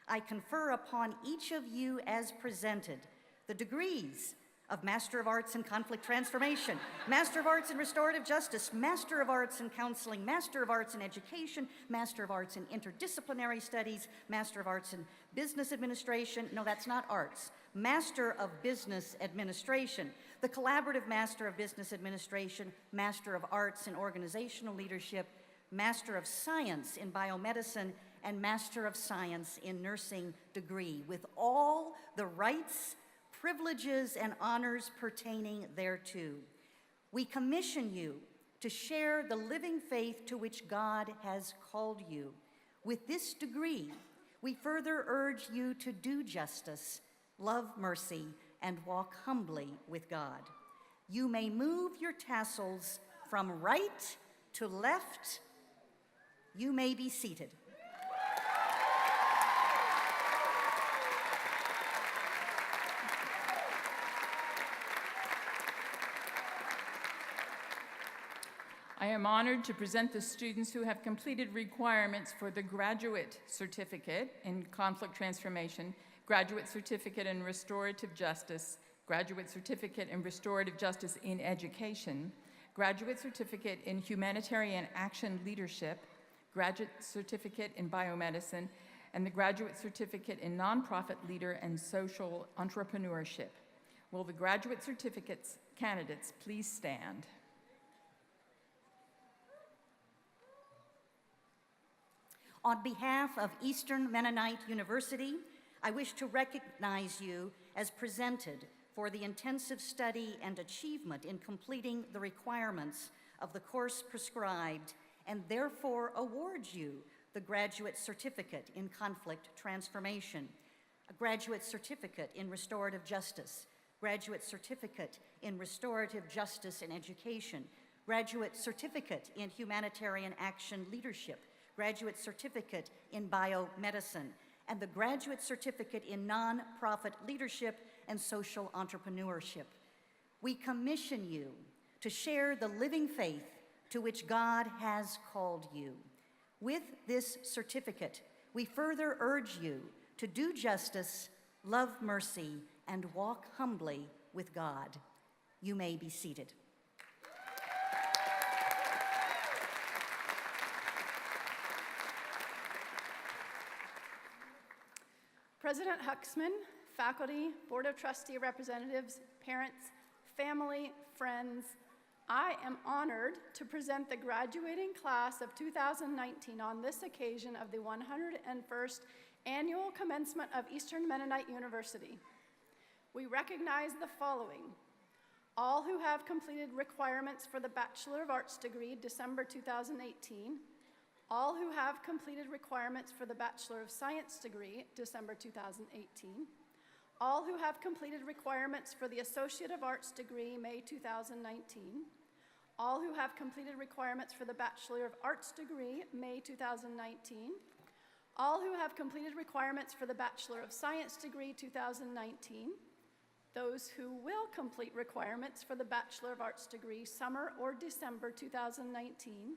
I confer upon each of you as presented the degrees of Master of Arts in Conflict Transformation, Master of Arts in Restorative Justice, Master of Arts in Counseling, Master of Arts in Education, Master of Arts in Interdisciplinary Studies, Master of Arts in Business Administration, no, that's not arts, Master of Business Administration, the Collaborative Master of Business Administration, Master of Arts in Organizational Leadership, Master of Science in Biomedicine, and Master of Science in Nursing degree, with all the rights, privileges, and honors pertaining thereto. We commission you to share the living faith to which God has called you. With this degree, we further urge you to do justice, love mercy, and walk humbly with God. You may move your tassels from right to left. You may be seated. I am honored to present the students who have completed requirements for the Graduate Certificate in Conflict Transformation, Graduate Certificate in Restorative Justice, Graduate Certificate in Restorative Justice in Education, Graduate Certificate in Humanitarian Action Leadership, Graduate Certificate in Biomedicine, and the Graduate Certificate in Nonprofit Leader and Social Entrepreneurship. Will the Graduate Certificates candidates please stand? On behalf of Eastern Mennonite University, I wish to recognize you as presented for the intensive study and achievement in completing the requirements of the course prescribed, and therefore award you the Graduate Certificate in Conflict Transformation, a Graduate Certificate in Restorative Justice, Graduate Certificate in Restorative Justice in Education, Graduate Certificate in Humanitarian Action Leadership, Graduate Certificate in Biomedicine, and the Graduate Certificate in Nonprofit Leadership and Social Entrepreneurship. We commission you to share the living faith to which God has called you. With this certificate, we further urge you to do justice, love mercy, and walk humbly with God. You may be seated. President Huxman, faculty, Board of Trustee representatives, parents, family, friends, I am honored to present the graduating class of 2019 on this occasion of the 101st Annual Commencement of Eastern Mennonite University. We recognize the following: all who have completed requirements for the Bachelor of Arts degree, December 2018, all who have completed requirements for the Bachelor of Science degree, December 2018, all who have completed requirements for the Associate of Arts degree, May 2019, all who have completed requirements for the Bachelor of Arts degree, May 2019, all who have completed requirements for the Bachelor of Science degree, 2019, those who will complete requirements for the Bachelor of Arts degree, summer or December 2019,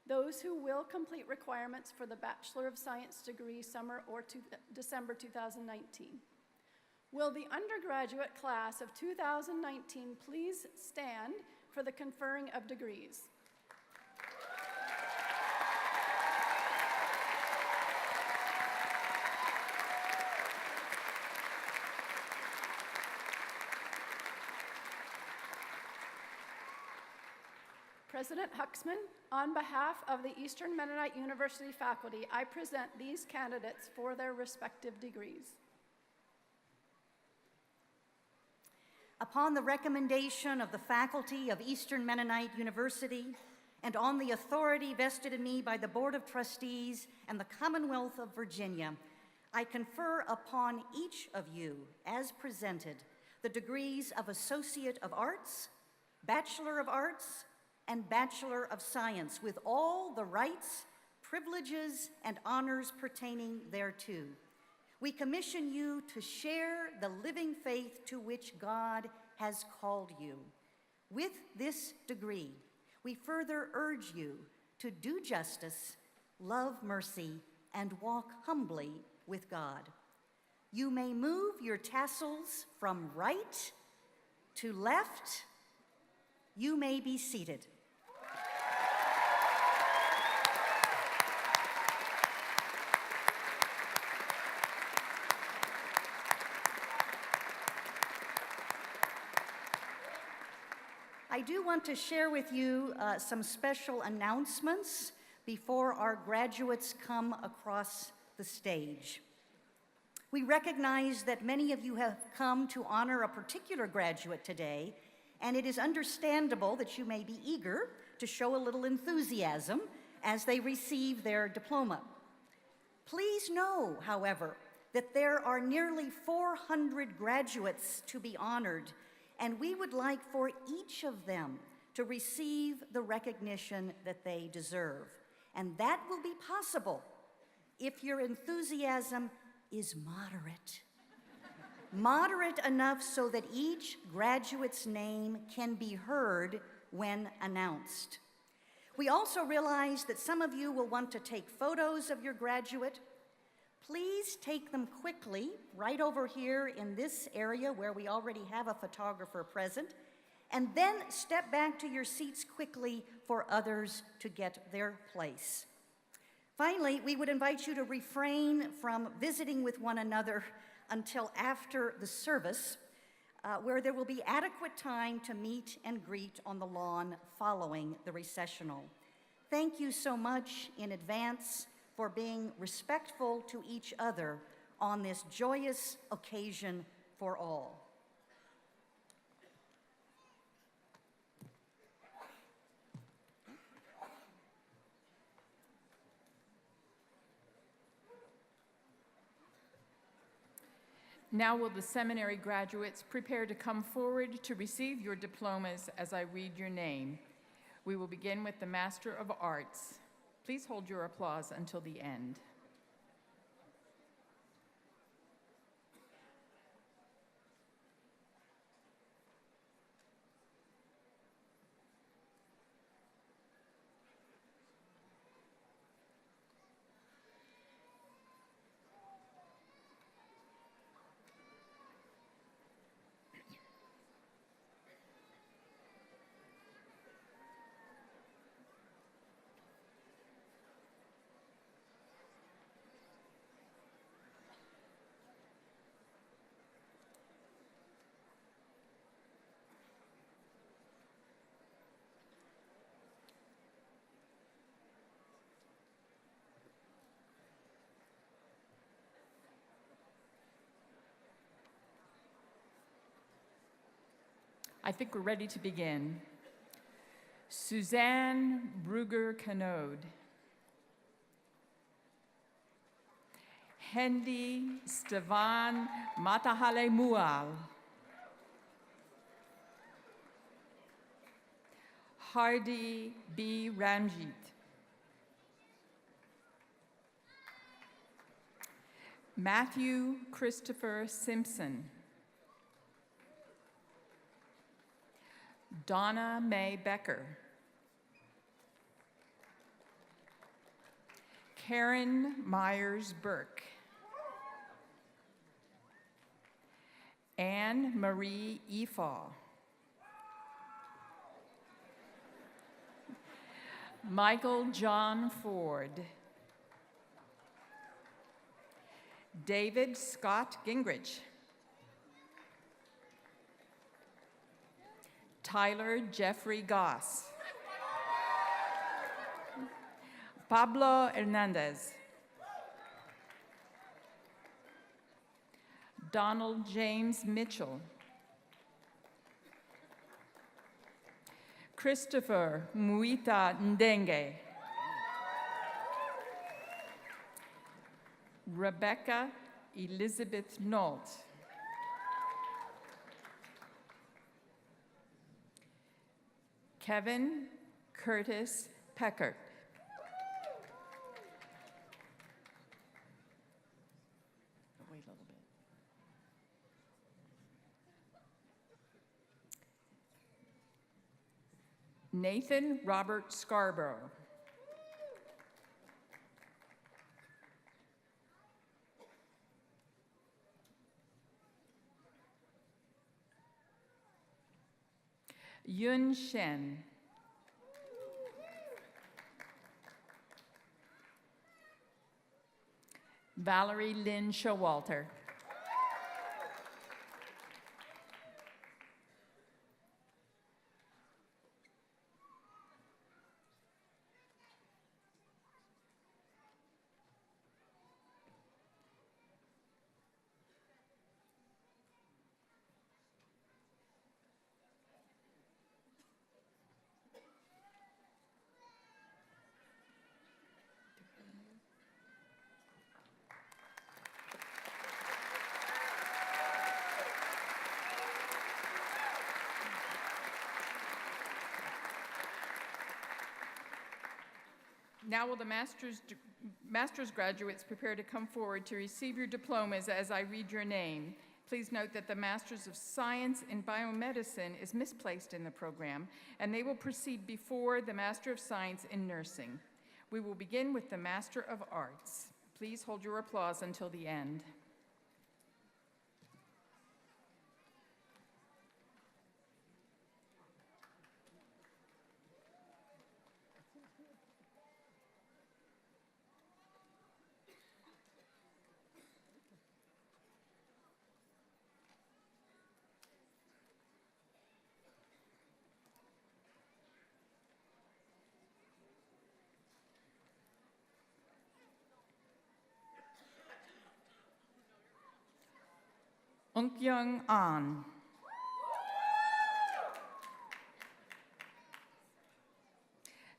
those who will complete requirements for the Bachelor of Science degree, summer or December 2019. Will the undergraduate class of 2019 please stand for the conferring of degrees? President Huxman, on behalf of the Eastern Mennonite University faculty, I present these candidates for their respective degrees. Upon the recommendation of the faculty of Eastern Mennonite University, and on the authority vested in me by the Board of Trustees and the Commonwealth of Virginia, I confer upon each of you, as presented, the degrees of Associate of Arts, Bachelor of Arts, and Bachelor of Science, with all the rights, privileges, and honors pertaining thereto. We commission you to share the living faith to which God has called you. With this degree, we further urge you to do justice, love mercy, and walk humbly with God. You may move your tassels from right to left. You may be seated. I do want to share with you some special announcements before our graduates come across the stage. We recognize that many of you have come to honor a particular graduate today, and it is understandable that you may be eager to show a little enthusiasm as they receive their diploma. Please know, however, that there are nearly 400 graduates to be honored, and we would like for each of them to receive the recognition that they deserve. And that will be possible if your enthusiasm is moderate. Moderate enough so that each graduate's name can be heard when announced. We also realize that some of you will want to take photos of your graduate. Please take them quickly right over here in this area where we already have a photographer present, and then step back to your seats quickly for others to get their place. Finally, we would invite you to refrain from visiting with one another until after the service, where there will be adequate time to meet and greet on the lawn following the recessional. Thank you so much in advance for being respectful to each other on this joyous occasion for all. Now will the seminary graduates prepare to come forward to receive your diplomas as I read your name. We will begin with the Master of Arts. Please hold your applause until the end. I think we're ready to begin. Suzanne Brugger-Canode. Hendy Stevan Matahale Mual. Hardy B. Ramjit. Matthew Christopher Simpson. Donna Mae Becker. Karen Myers Burke. Anne Marie Efaw. Michael John Ford. David Scott Gingrich. Tyler Jeffrey Goss. Pablo Hernandez. Donald James Mitchell. Christopher Muita Ndenge. Rebecca Elizabeth Nault. Kevin Curtis Peckert. Wait a little bit. Nathan Robert Scarborough. Yun Shen. Valerie Lynn Showalter. Now will the master's graduates prepare to come forward to receive your diplomas as I read your name. Please note that the Master's of Science in Biomedicine is misplaced in the program, and they will proceed before the Master of Science in Nursing. We will begin with the Master of Arts. Please hold your applause until the end. Unkyung An.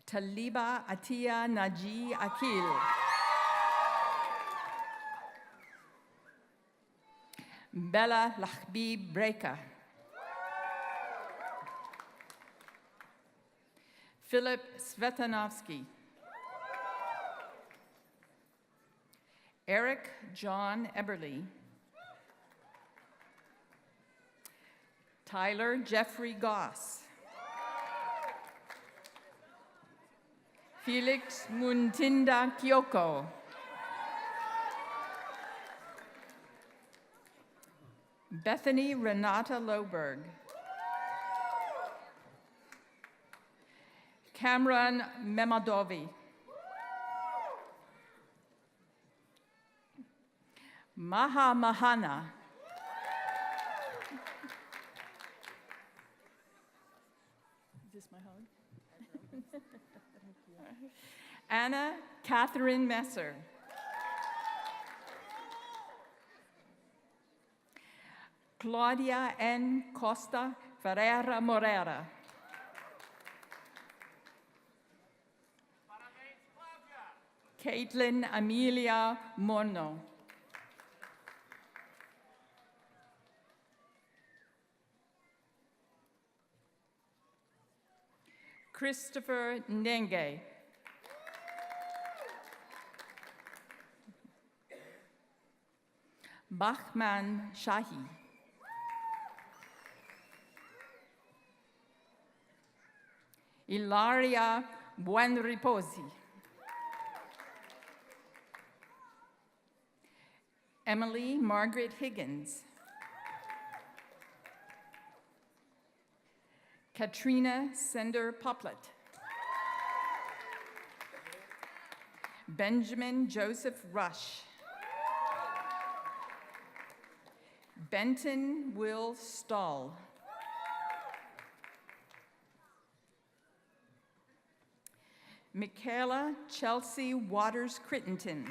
Taliba Atia Naji Akil. Bella Lahbib Breka. Philip Svetanovsky. Eric John Eberly. Tyler Jeffrey Goss. Felix Muntinda Kyoko. Bethany Renata Loberg. Cameron Memadovi. Maha Mahana. Is this my hug? Anna Catherine Messer. Claudia N. Costa Ferreira Morera. Caitlin Amelia Morno. Christopher Ndenge. Bahman Shahi. Ilaria Buenriposi. Emily Margaret Higgins. Katrina Sender Poplet. Benjamin Joseph Rush. Benton Will Stahl. Michaela Chelsea Waters Crittenton.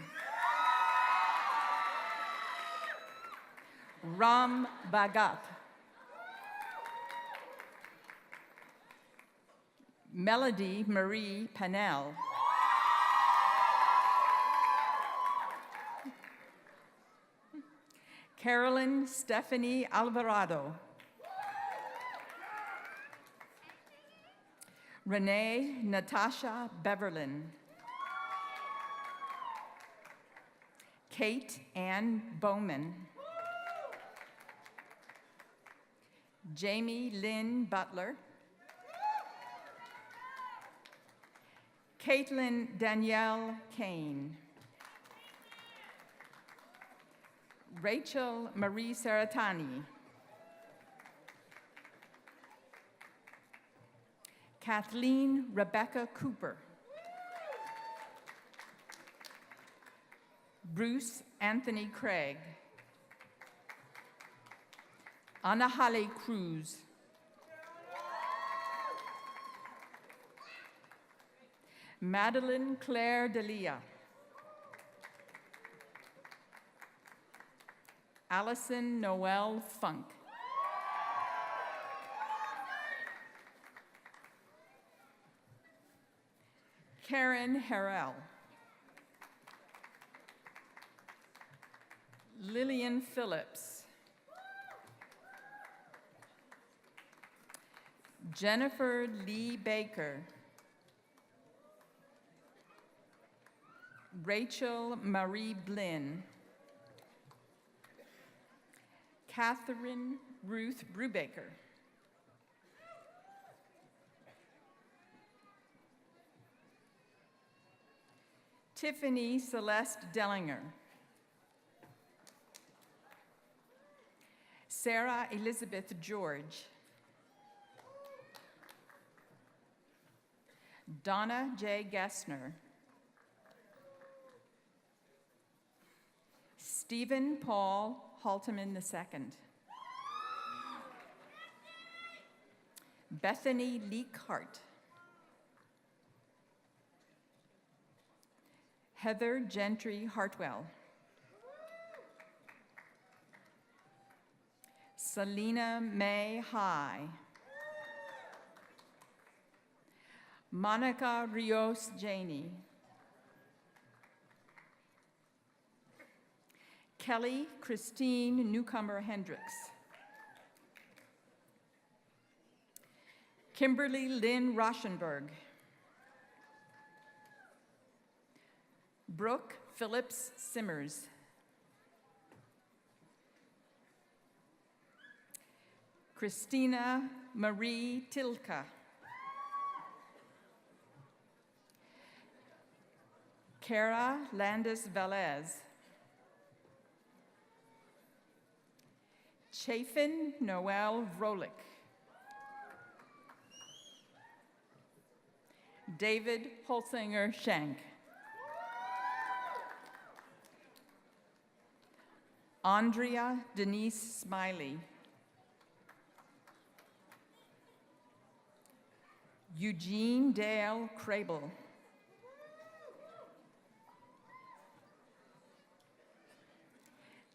Ram Bhagat. Melody Marie Panel. Carolyn Stephanie Alvarado. Renee Natasha Beverlin. Kate Ann Bowman. Jamie Lynn Butler. Caitlin Danielle Kane. Rachel Marie Saratani. Kathleen Rebecca Cooper. Bruce Anthony Craig. Anna Halle Cruz. Madeline Claire Delia. Allison Noel Funk. Karen Harrell. Lillian Phillips. Jennifer Lee Baker. Rachel Marie Blinn. Catherine Ruth Brubaker. Tiffany Celeste Dellinger. Sarah Elizabeth George. Donna J. Gessner. Stephen Paul Halteman II. Bethany Leakhart. Heather Gentry Hartwell. Selena May High. Monica Rios Janey. Kelly Christine Newcomer Hendricks. Kimberly Lynn Rauschenberg. Brooke Phillips Simmers. Christina Marie Tilka. Cara Landis Velez. Chafin Noel Vrolik. David Holsinger Shank. Andrea Denise Smiley. Eugene Dale Crable.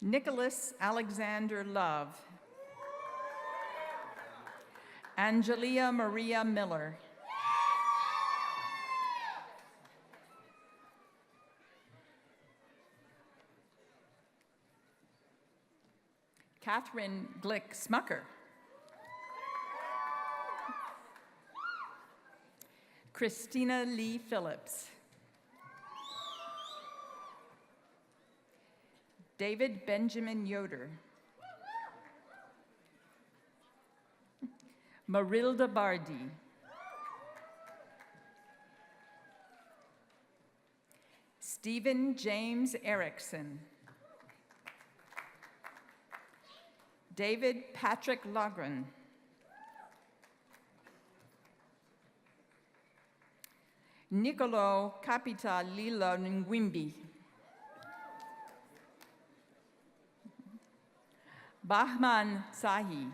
Nicholas Alexander Love. Angelia Maria Miller. Catherine Glick Smucker. Christina Lee Phillips. David Benjamin Yoder. Marilda Bardi. Stephen James Erickson. David Patrick Logren. Nicolo Capita Lila Ngwimbi. Bahman Sahi.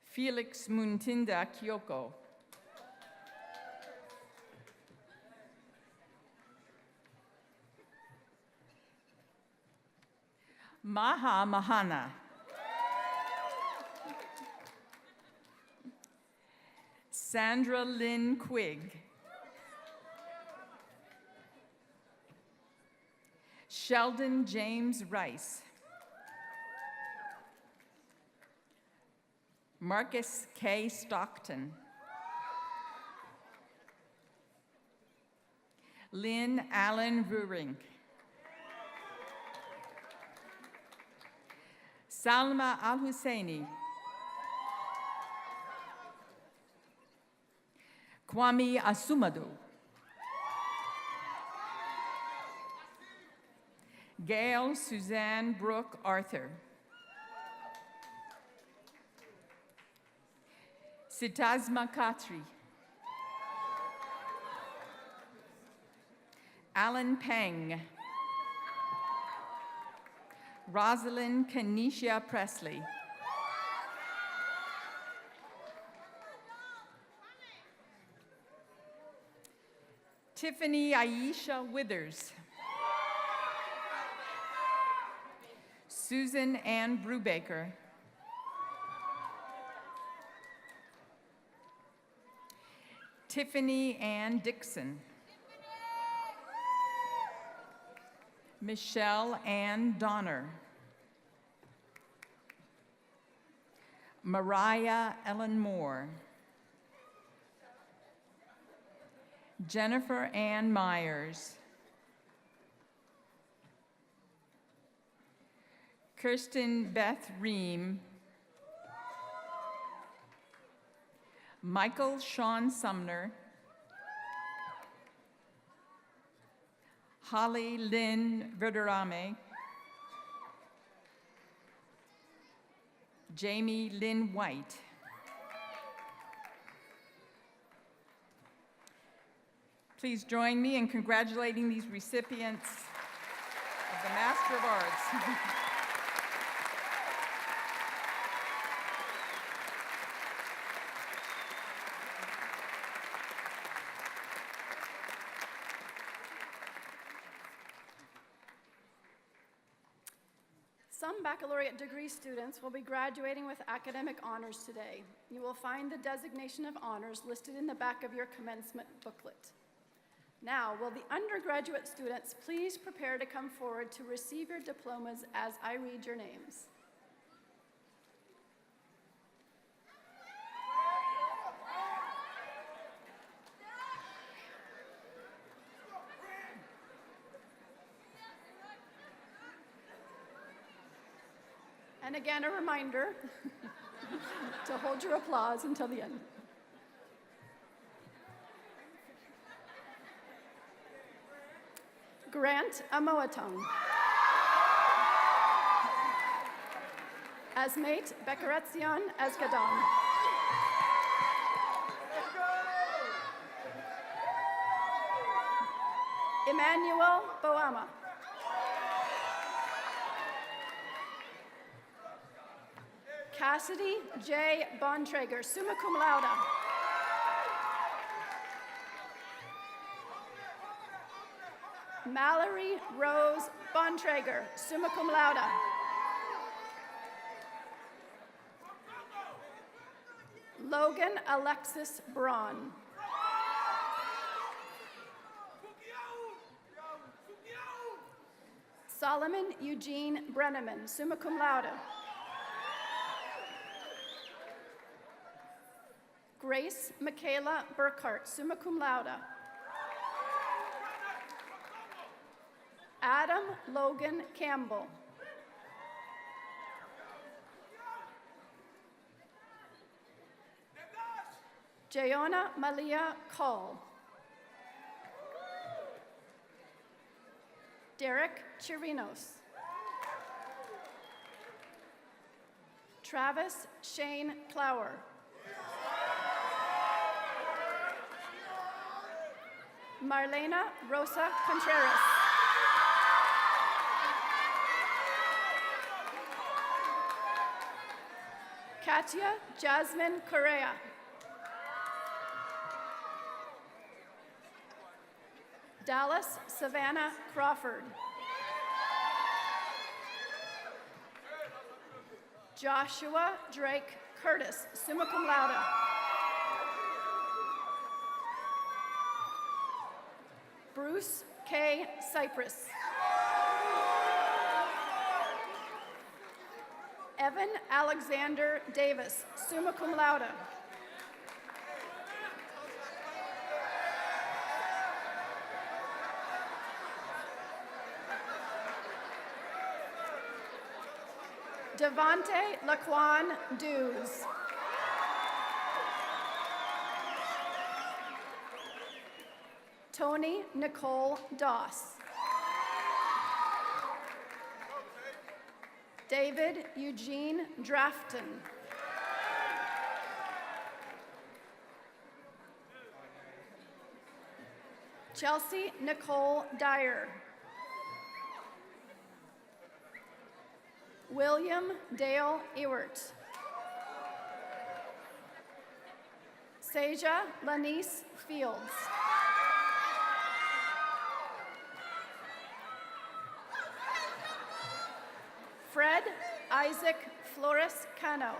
Felix Muntinda Kyoko. Maha Mahana. Sandra Lynn Quigg. Sheldon James Rice. Marcus K. Stockton. Lynn Allen Ruring. Salma Al-Husseini. Kwame Asumadu. Gail Suzanne Brooke Arthur. Sitasma Khatri. Alan Peng. Rosalind Kenesha Presley. Tiffany Aisha Withers. Susan Ann Brubaker. Tiffany Ann Dixon. Michelle Ann Donner. Mariah Ellen Moore. Jennifer Ann Myers. Kirsten Beth Ream. Michael Sean Sumner. Holly Lynn Verderame. Jamie Lynn White. Please join me in congratulating these recipients of the Master of Arts. Some baccalaureate degree students will be graduating with academic honors today. You will find the designation of honors listed in the back of your commencement booklet. Now, will the undergraduate students please prepare to come forward to receive your diplomas as I read your names. And again, a reminder to hold your applause until the end. Grant Amoatong. Asmate Bekaretzion Esgadon. Emmanuel Boama. Cassidy J. Bontrager, summa cum laude. Mallory Rose Bontrager, summa cum laude. Logan Alexis Braun. Solomon Eugene Brenneman, summa cum laude. Grace Michaela Burkhart, summa cum laude. Adam Logan Campbell. Jayona Malia Call. Derek Chirinos. Travis Shane Clower. Marlena Rosa Contreras. Katia Jasmine Correa. Dallas Savannah Crawford. Joshua Drake Curtis, summa cum laude. Bruce K. Cypress. Evan Alexander Davis, summa cum laude. Devonte Laquan Dews. Tony Nicole Doss. David Eugene Drafton. Chelsea Nicole Dyer. William Dale Ewert. Seja Lanice Fields. Fred Isaac Flores Cano.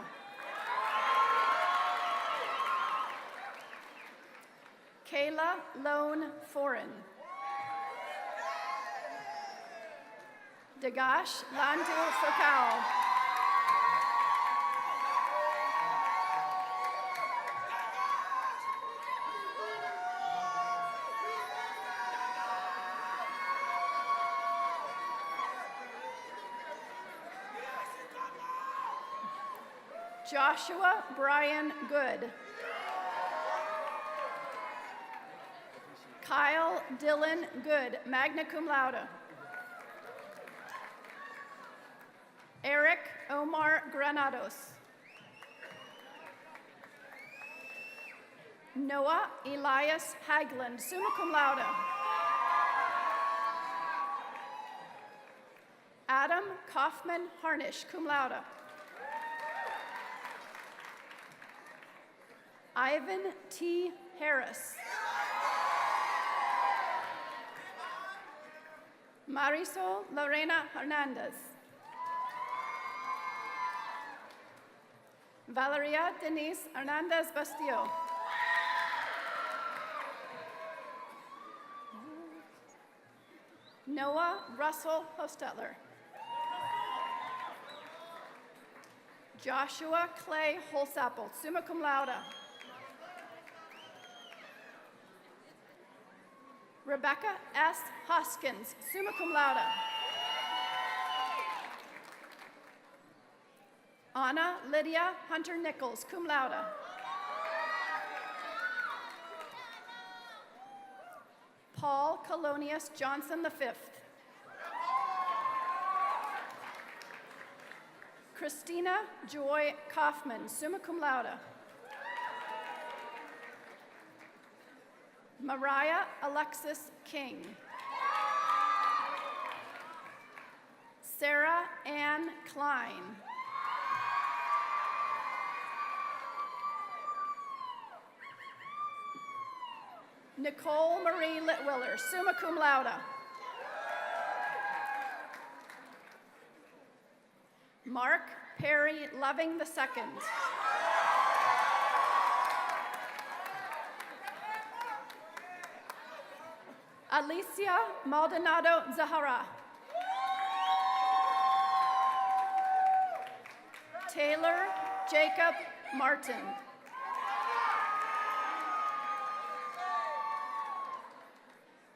Kayla Lone Foreign. Dagash Landu Fakao. Joshua Brian Good. Kyle Dylan Good, magna cum laude. Eric Omar Granados. Noah Elias Hagland, summa cum laude. Adam Kaufman Harnish, cum laude. Ivan T. Harris. Marisol Lorena Hernandez. Valeria Denise Hernandez Bastillo. Noah Russell Hostetler. Joshua Clay Holsapple, summa cum laude. Rebecca S. Hoskins, summa cum laude. Anna Lydia Hunter Nichols, cum laude. Paul Colonius Johnson V. Christina Joy Kaufman, summa cum laude. Mariah Alexis King. Sarah Ann Klein. Nicole Marie Litwiller, summa cum laude. Mark Perry Loving II. Alicia Maldonado Zahara. Taylor Jacob Martin.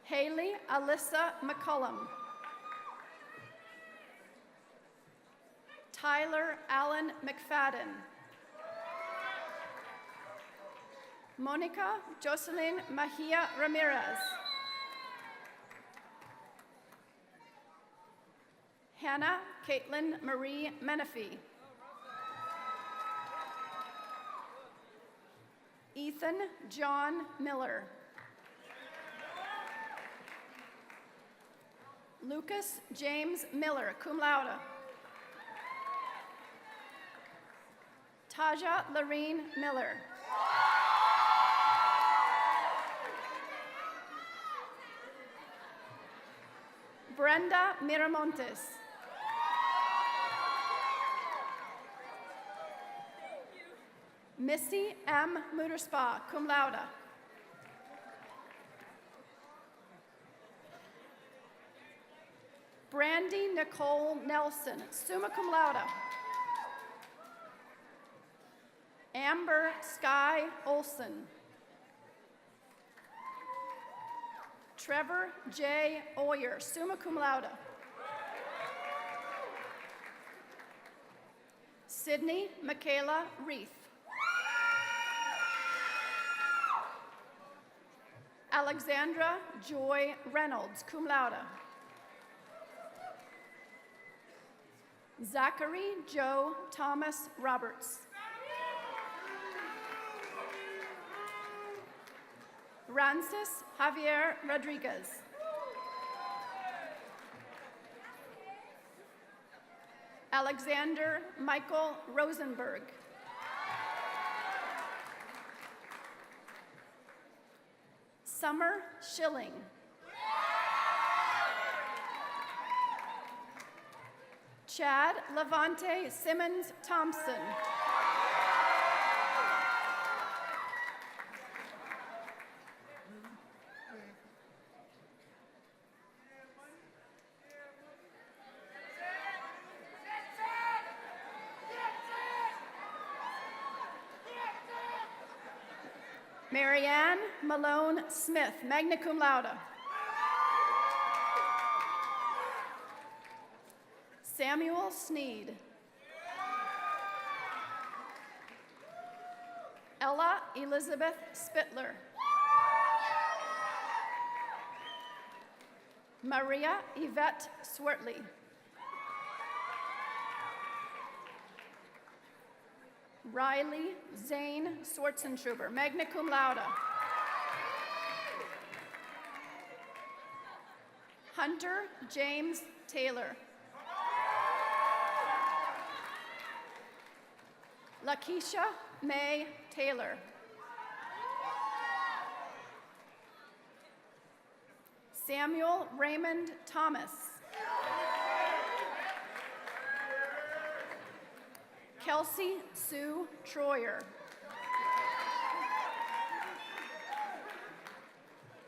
Haley Alyssa McCullum. Tyler Allen McFadden. Monica Jocelyn Mahia Ramirez. Hannah Caitlin Marie Menifee. Ethan John Miller. Lucas James Miller, cum laude. Taja Lorene Miller. Brenda Miramontes. Missy M. Muderspa, cum laude. Brandy Nicole Nelson, summa cum laude. Amber Sky Olson. Trevor J. Oyer, summa cum laude. Sydney Michaela Reith. Alexandra Joy Reynolds, cum laude. Zachary Joe Thomas Roberts. Francis Javier Rodriguez. Alexander Michael Rosenberg. Summer Schilling. Chad Levante Simmons Thompson. Marianne Malone Smith, magna cum laude. Samuel Sneed. Ella Elizabeth Spittler. Maria Yvette Swartley. Riley Zane Swartzentruber, magna cum laude. Hunter James Taylor. Lakeisha May Taylor. Samuel Raymond Thomas. Kelsey Sue Troyer.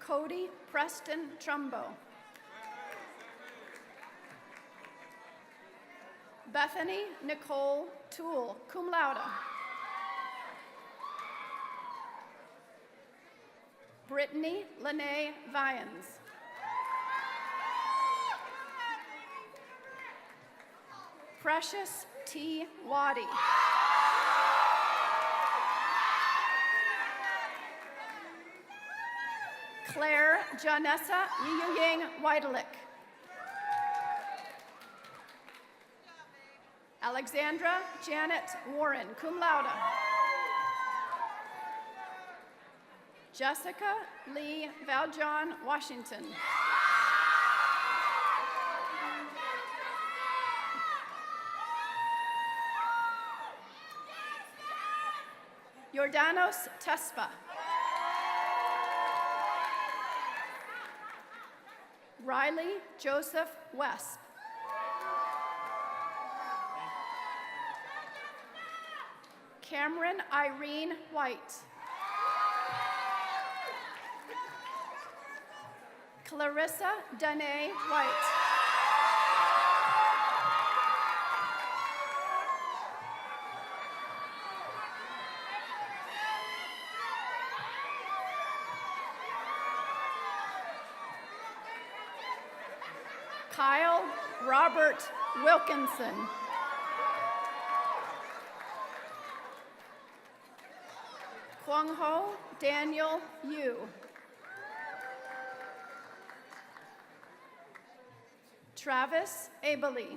Cody Preston Trumbo. Bethany Nicole Toole, cum laude. Brittany Lene Vyans. Precious T. Waddy. Claire Janessa Yiyuying Weidelick. Alexandra Janet Warren, cum laude. Jessica Lee Valjean Washington. Jordanos Tespa. Riley Joseph Wesp. Cameron Irene White. Clarissa Danae White. Kyle Robert Wilkinson. Kwang Ho Daniel Yu. Travis Abely.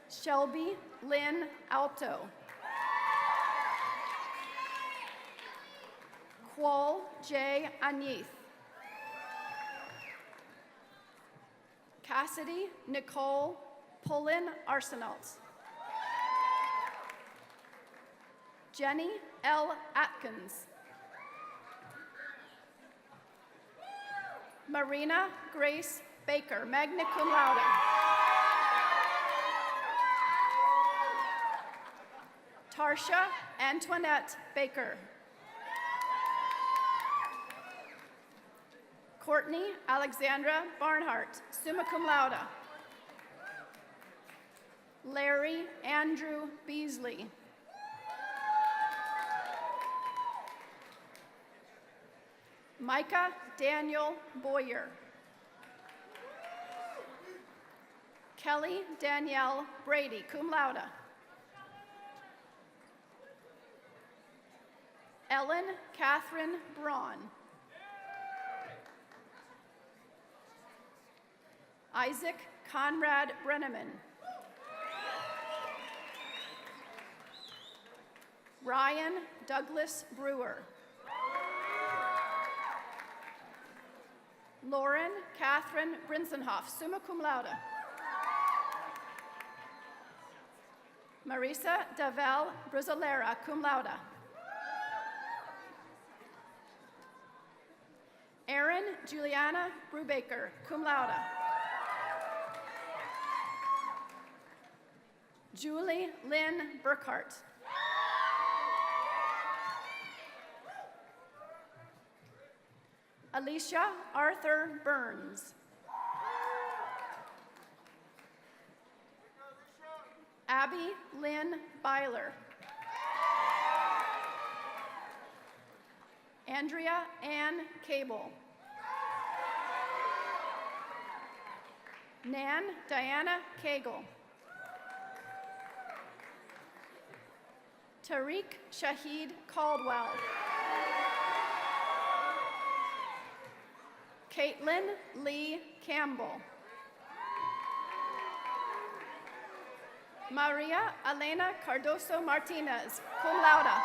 Shelby Lynn Alto. Qual J. Anith. Cassidy Nicole Pullen Arsenals. Jenny L. Atkins. Marina Grace Baker, magna cum laude. Tarsha Antoinette Baker. Courtney Alexandra Barnhart, summa cum laude. Larry Andrew Beasley. Micah Daniel Boyer. Kelly Danielle Brady, cum laude. Ellen Catherine Braun. Isaac Conrad Brenneman. Ryan Douglas Brewer. Lauren Catherine Brinsenhoff, summa cum laude. Marisa Davel Brizolera, cum laude. Erin Juliana Brubaker, cum laude. Julie Lynn Burkhart. Alicia Arthur Burns. Abby Lynn Byler. Andrea Ann Cable. Nan Diana Cagle. Tariq Shahid Caldwell. Caitlin Lee Campbell. Maria Elena Cardoso Martinez, cum laude.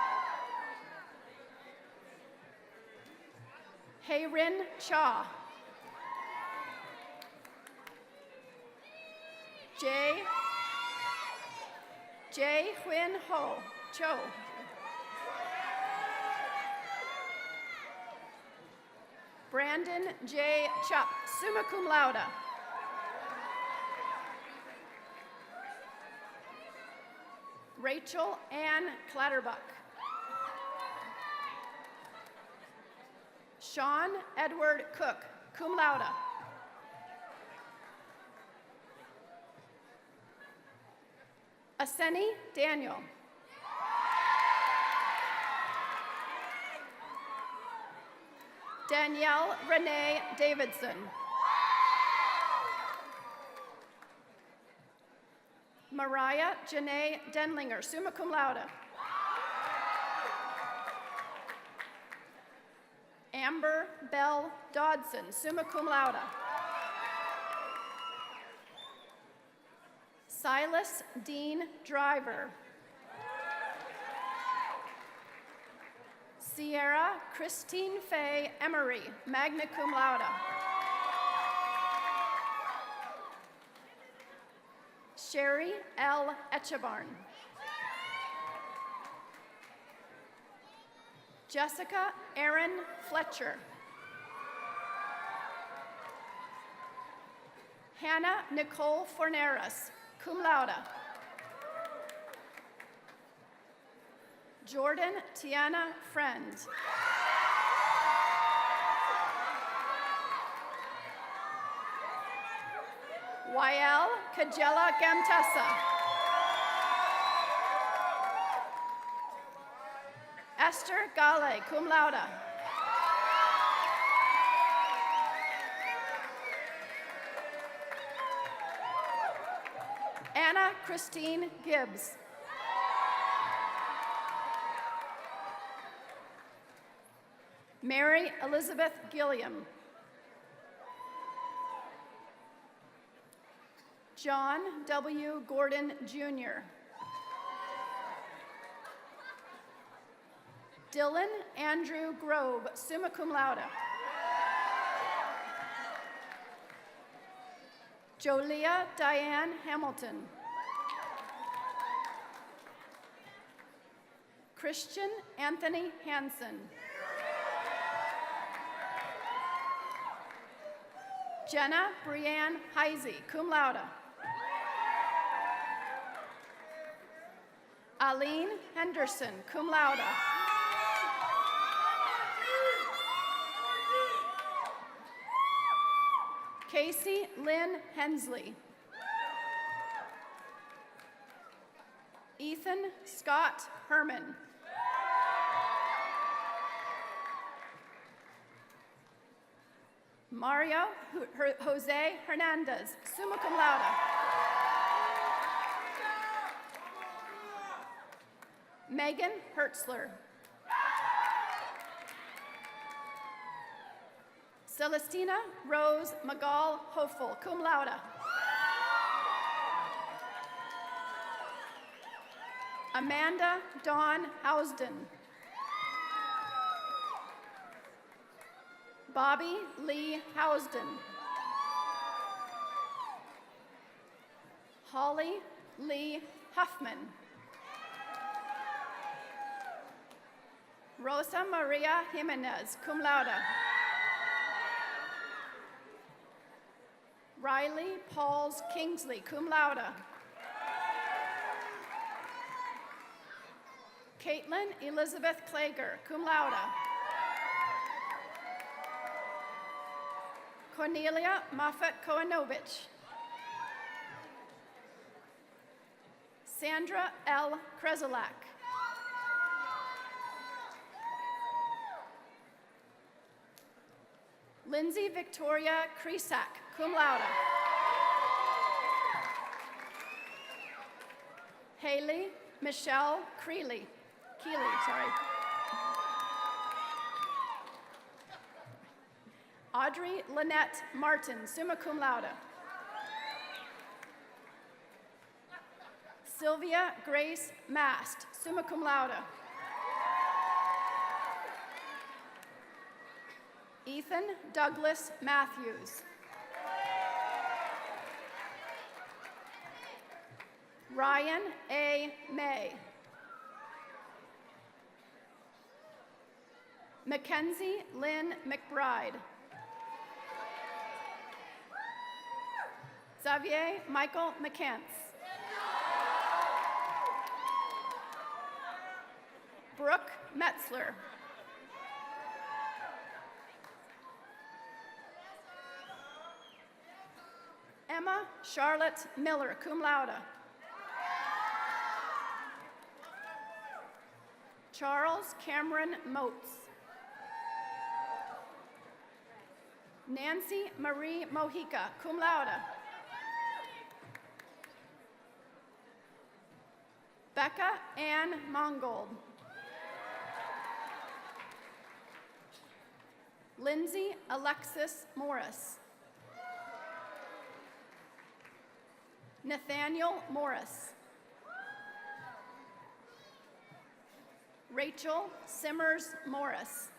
Hayrin Cha. Jae Huin Ho, Cho. Brandon J. Chuck, summa cum laude. Rachel Ann Clatterbuck. Sean Edward Cook, cum laude. Aseni Daniel. Danielle Renee Davidson. Mariah Janae Denlinger, summa cum laude. Amber Bell Dodson, summa cum laude. Silas Dean Driver. Sierra Christine Faye Emery, magna cum laude. Sherry L. Etchebarn. Jessica Erin Fletcher. Hannah Nicole Forneras, cum laude. Jordan Tiana Friend. Yael Kajela Gamtessa. Esther Gale, cum laude. Anna Christine Gibbs. Mary Elizabeth Gilliam. John W. Gordon, Jr. Dylan Andrew Grove, summa cum laude. Jolia Diane Hamilton. Christian Anthony Hansen. Jenna Brianne Heisey, cum laude. Aline Henderson, cum laude. Casey Lynn Hensley. Ethan Scott Herman. Mario Jose Hernandez, summa cum laude. Megan Hertzler. Celestina Rose Magal Hofel, cum laude. Amanda Dawn Housden. Bobby Lee Housden. Holly Lee Huffman. Rosa Maria Jimenez, cum laude. Riley Pauls Kingsley, cum laude. Caitlin Elizabeth Klager, cum laude. Cornelia Moffett Koanovich. Sandra L. Krezelak. Lindsay Victoria Kresak, cum laude. Haley Michelle Keeley, sorry. Audrey Lynette Martin, summa cum laude. Sylvia Grace Mast, summa cum laude. Ethan Douglas Matthews. Ryan A. May. Mackenzie Lynn McBride. Xavier Michael McCants. Brooke Metzler. Emma Charlotte Miller, cum laude. Charles Cameron Motes. Nancy Marie Mojica, cum laude. Becca Ann Mongold. Lindsay Alexis Morris. Nathaniel Morris. Rachel Simmers Morris.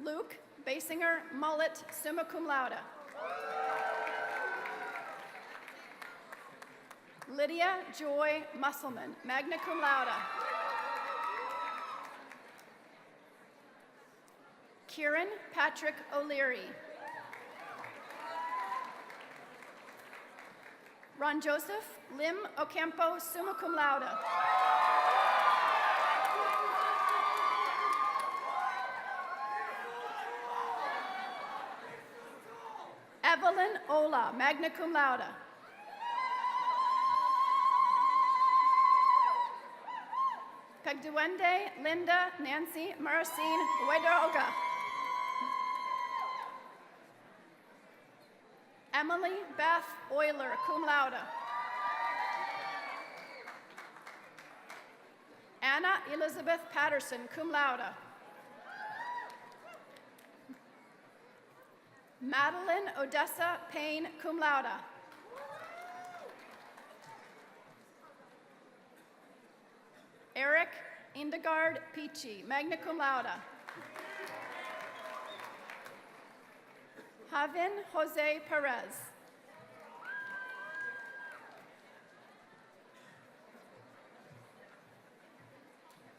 Luke Basinger Mullet, summa cum laude. Lydia Joy Musselman, magna cum laude. Kieran Patrick O'Leary. Ron Joseph Lim Ocampo, summa cum laude. Evelyn Ola, magna cum laude. Pegduende Linda Nancy Maricine Huedaroga. Emily Beth Euler, cum laude. Anna Elizabeth Patterson, cum laude. Madeline Odessa Payne, cum laude. Eric Indegard Peachy, magna cum laude. Javin Jose Perez.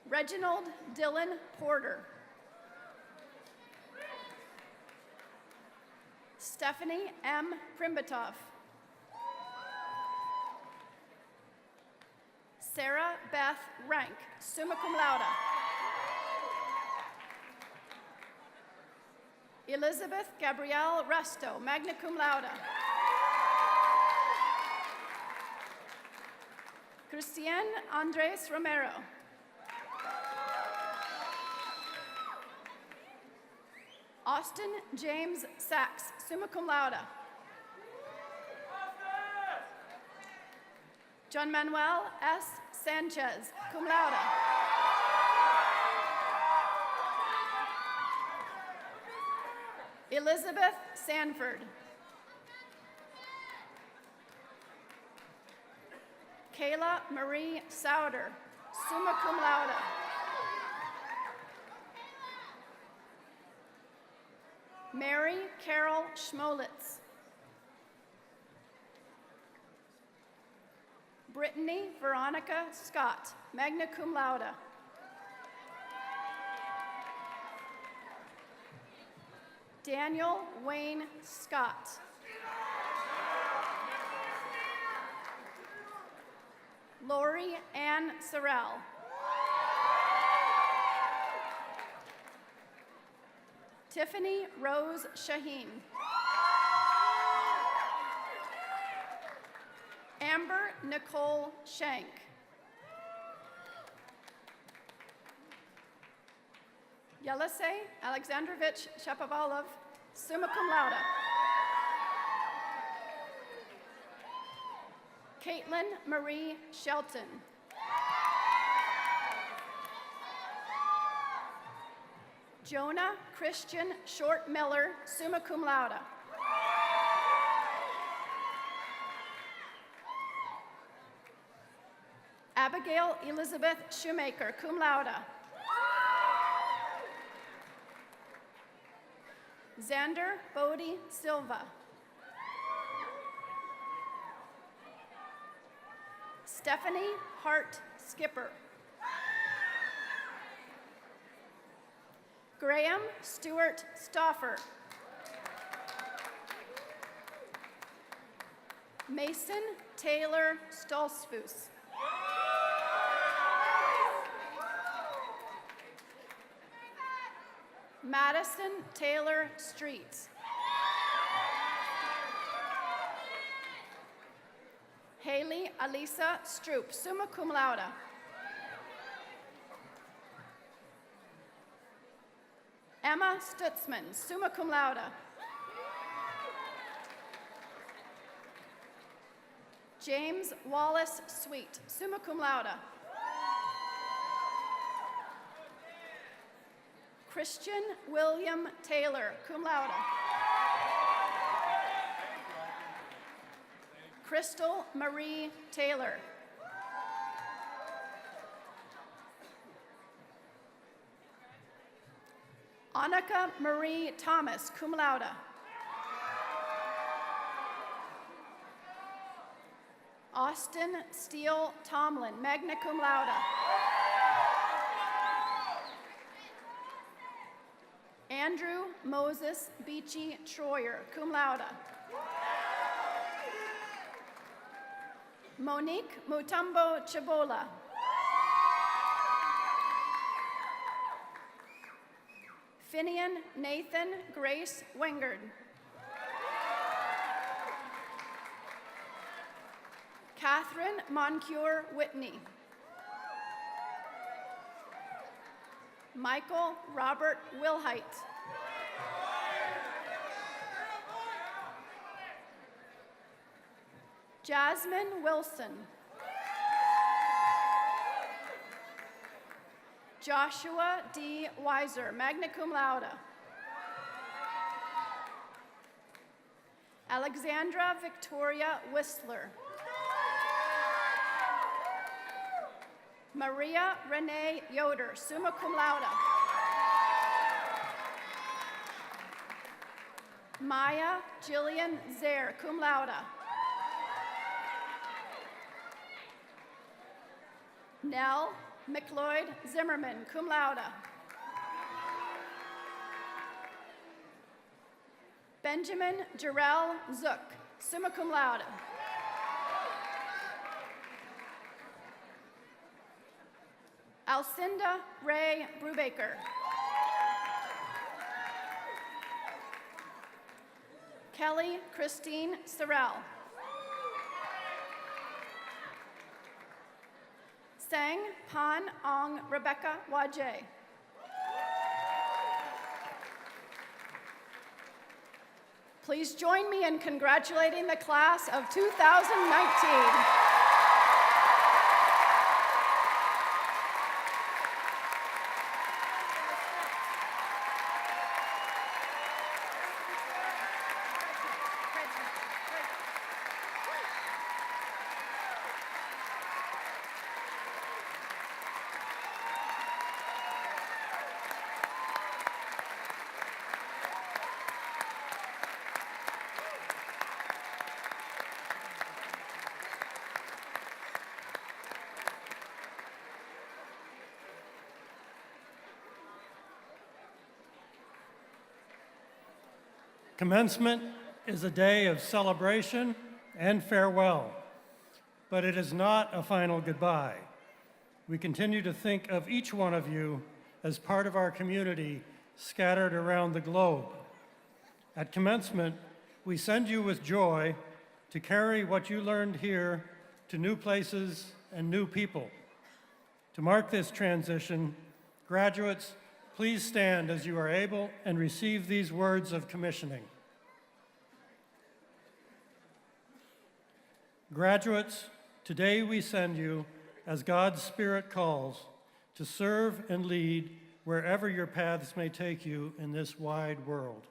Reginald Dylan Porter. Stephanie M. Primbatoff. Sarah Beth Rank, summa cum laude. Elizabeth Gabrielle Resto, magna cum laude. Christiane Andres Romero. Austin James Sachs, summa cum laude. John Manuel S. Sanchez, cum laude. Elizabeth Sanford. Kayla Marie Sauder, summa cum laude. Mary Carol Schmolitz. Brittany Veronica Scott, magna cum laude. Daniel Wayne Scott. Lori Ann Sorrell. Tiffany Rose Shaheen. Amber Nicole Shank. Yelisei Alexandrovich Shapovalov, summa cum laude. Caitlin Marie Shelton. Jonah Christian Short Miller, summa cum laude. Abigail Elizabeth Shoemaker, cum laude. Xander Bodie Silva. Stephanie Hart Skipper. Graham Stewart Stoffer. Mason Taylor Stolzfus. Madison Taylor Streets. Haley Alisa Stroop, summa cum laude. Emma Stutzman, summa cum laude. James Wallace Sweet, summa cum laude. Christian William Taylor, cum laude. Crystal Marie Taylor. Annika Marie Thomas, cum laude. Austin Steele Tomlin, magna cum laude. Andrew Moses Beachy Troyer, cum laude. Monique Mutombo Chabola. Finian Nathan Grace Wengard. Catherine Moncure Whitney. Michael Robert Wilhite. Jasmine Wilson. Joshua D. Weiser, magna cum laude. Alexandra Victoria Whistler. Maria Renee Yoder, summa cum laude. Maya Jillian Zaire, cum laude. Nell McLeod Zimmerman, cum laude. Benjamin Jarrell Zook, summa cum laude. Alcinda Ray Brubaker. Kelly Christine Sorrell. Sang Pan Ong Rebecca Wajay. Please join me in congratulating the class of 2019. Commencement is a day of celebration and farewell, but it is not a final goodbye. We continue to think of each one of you as part of our community scattered around the globe. At Commencement, we send you with joy to carry what you learned here to new places and new people. To mark this transition, graduates, please stand as you are able and receive these words of commissioning. Graduates, today we send you, as God's Spirit calls, to serve and lead wherever your paths may take you in this wide world.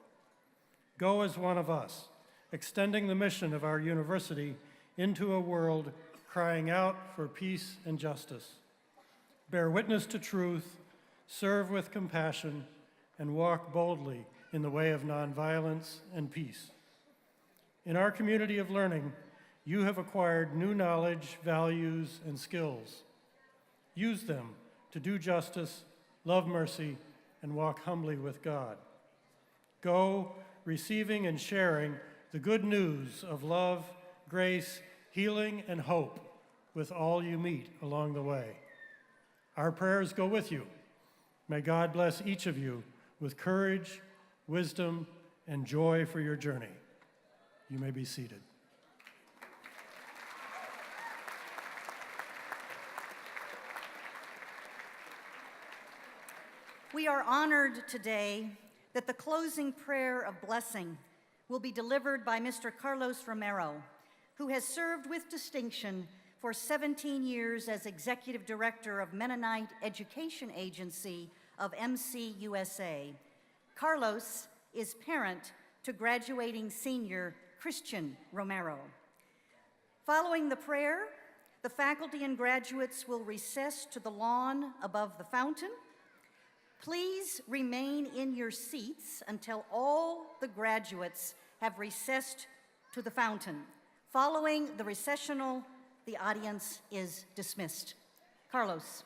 Go as one of us, extending the mission of our university into a world crying out for peace and justice. Bear witness to truth, serve with compassion, and walk boldly in the way of nonviolence and peace. In our community of learning, you have acquired new knowledge, values, and skills. Use them to do justice, love mercy, and walk humbly with God. Go, receiving and sharing the good news of love, grace, healing, and hope with all you meet along the way. Our prayers go with you. May God bless each of you with courage, wisdom, and joy for your journey. You may be seated. We are honored today that the closing prayer of blessing will be delivered by Mr. Carlos Romero, who has served with distinction for 17 years as Executive Director of Mennonite Education Agency of MC USA. Carlos is parent to graduating senior Christian Romero. Following the prayer, the faculty and graduates will recess to the lawn above the fountain. Please remain in your seats until all the graduates have recessed to the fountain. Following the recessional, the audience is dismissed. Carlos.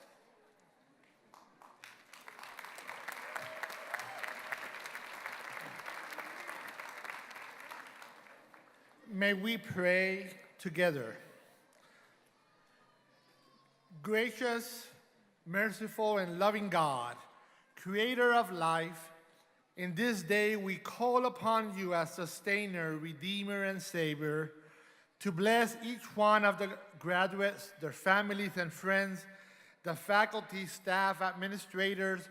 May we pray together. Gracious, merciful, and loving God, creator of life, in this day we call upon you as sustainer, redeemer, and savior to bless each one of the graduates, their families and friends, the faculty, staff, administrators,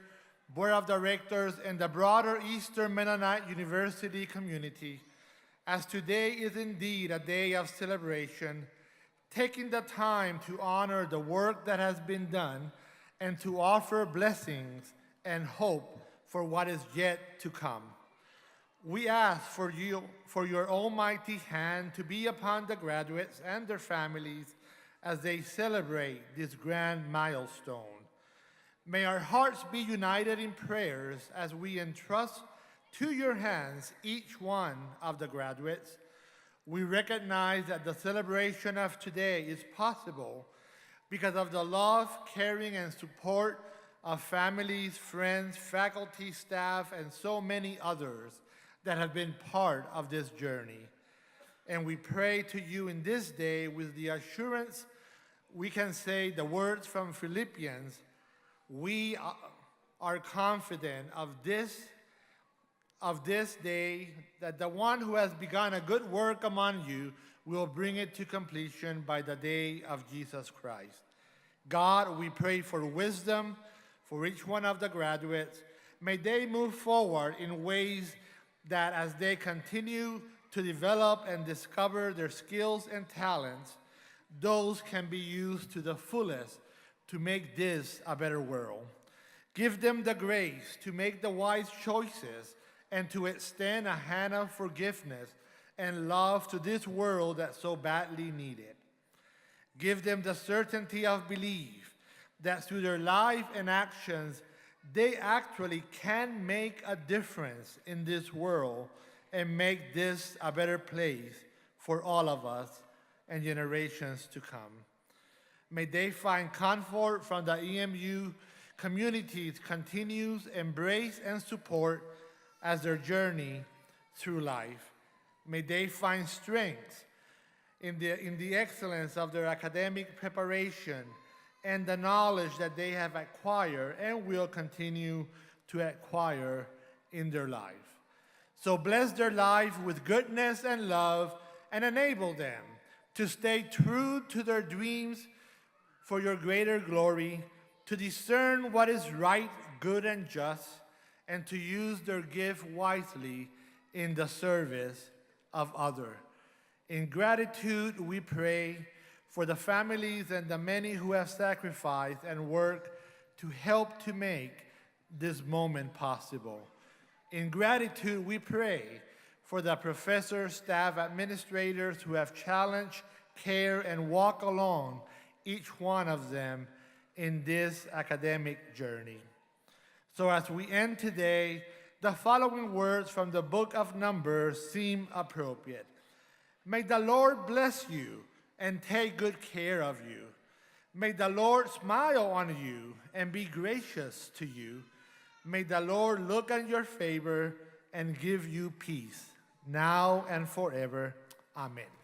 board of directors, and the broader Eastern Mennonite University community, as today is indeed a day of celebration, taking the time to honor the work that has been done and to offer blessings and hope for what is yet to come. We ask for your almighty hand to be upon the graduates and their families as they celebrate this grand milestone. May our hearts be united in prayers as we entrust to your hands each one of the graduates. We recognize that the celebration of today is possible because of the love, caring, and support of families, friends, faculty, staff, and so many others that have been part of this journey. And we pray to you in this day with the assurance we can say the words from Philippians, we are confident of this day, that the one who has begun a good work among you will bring it to completion by the day of Jesus Christ. God, we pray for wisdom for each one of the graduates. May they move forward in ways that as they continue to develop and discover their skills and talents, those can be used to the fullest to make this a better world. Give them the grace to make the wise choices and to extend a hand of forgiveness and love to this world that so badly need it. Give them the certainty of belief that through their life and actions, they actually can make a difference in this world and make this a better place for all of us and generations to come. May they find comfort from the EMU community's continuous embrace and support as their journey through life. May they find strength in the excellence of their academic preparation and the knowledge that they have acquired and will continue to acquire in their life. So bless their life with goodness and love and enable them to stay true to their dreams for your greater glory, to discern what is right, good, and just, and to use their gift wisely in the service of others. In gratitude, we pray for the families and the many who have sacrificed and worked to help to make this moment possible. In gratitude, we pray for the professors, staff, administrators who have challenged, cared, and walked along each one of them in this academic journey. So as we end today, the following words from the book of Numbers seem appropriate. May the Lord bless you and take good care of you. May the Lord smile on you and be gracious to you. May the Lord look on your favor and give you peace, now and forever. Amen.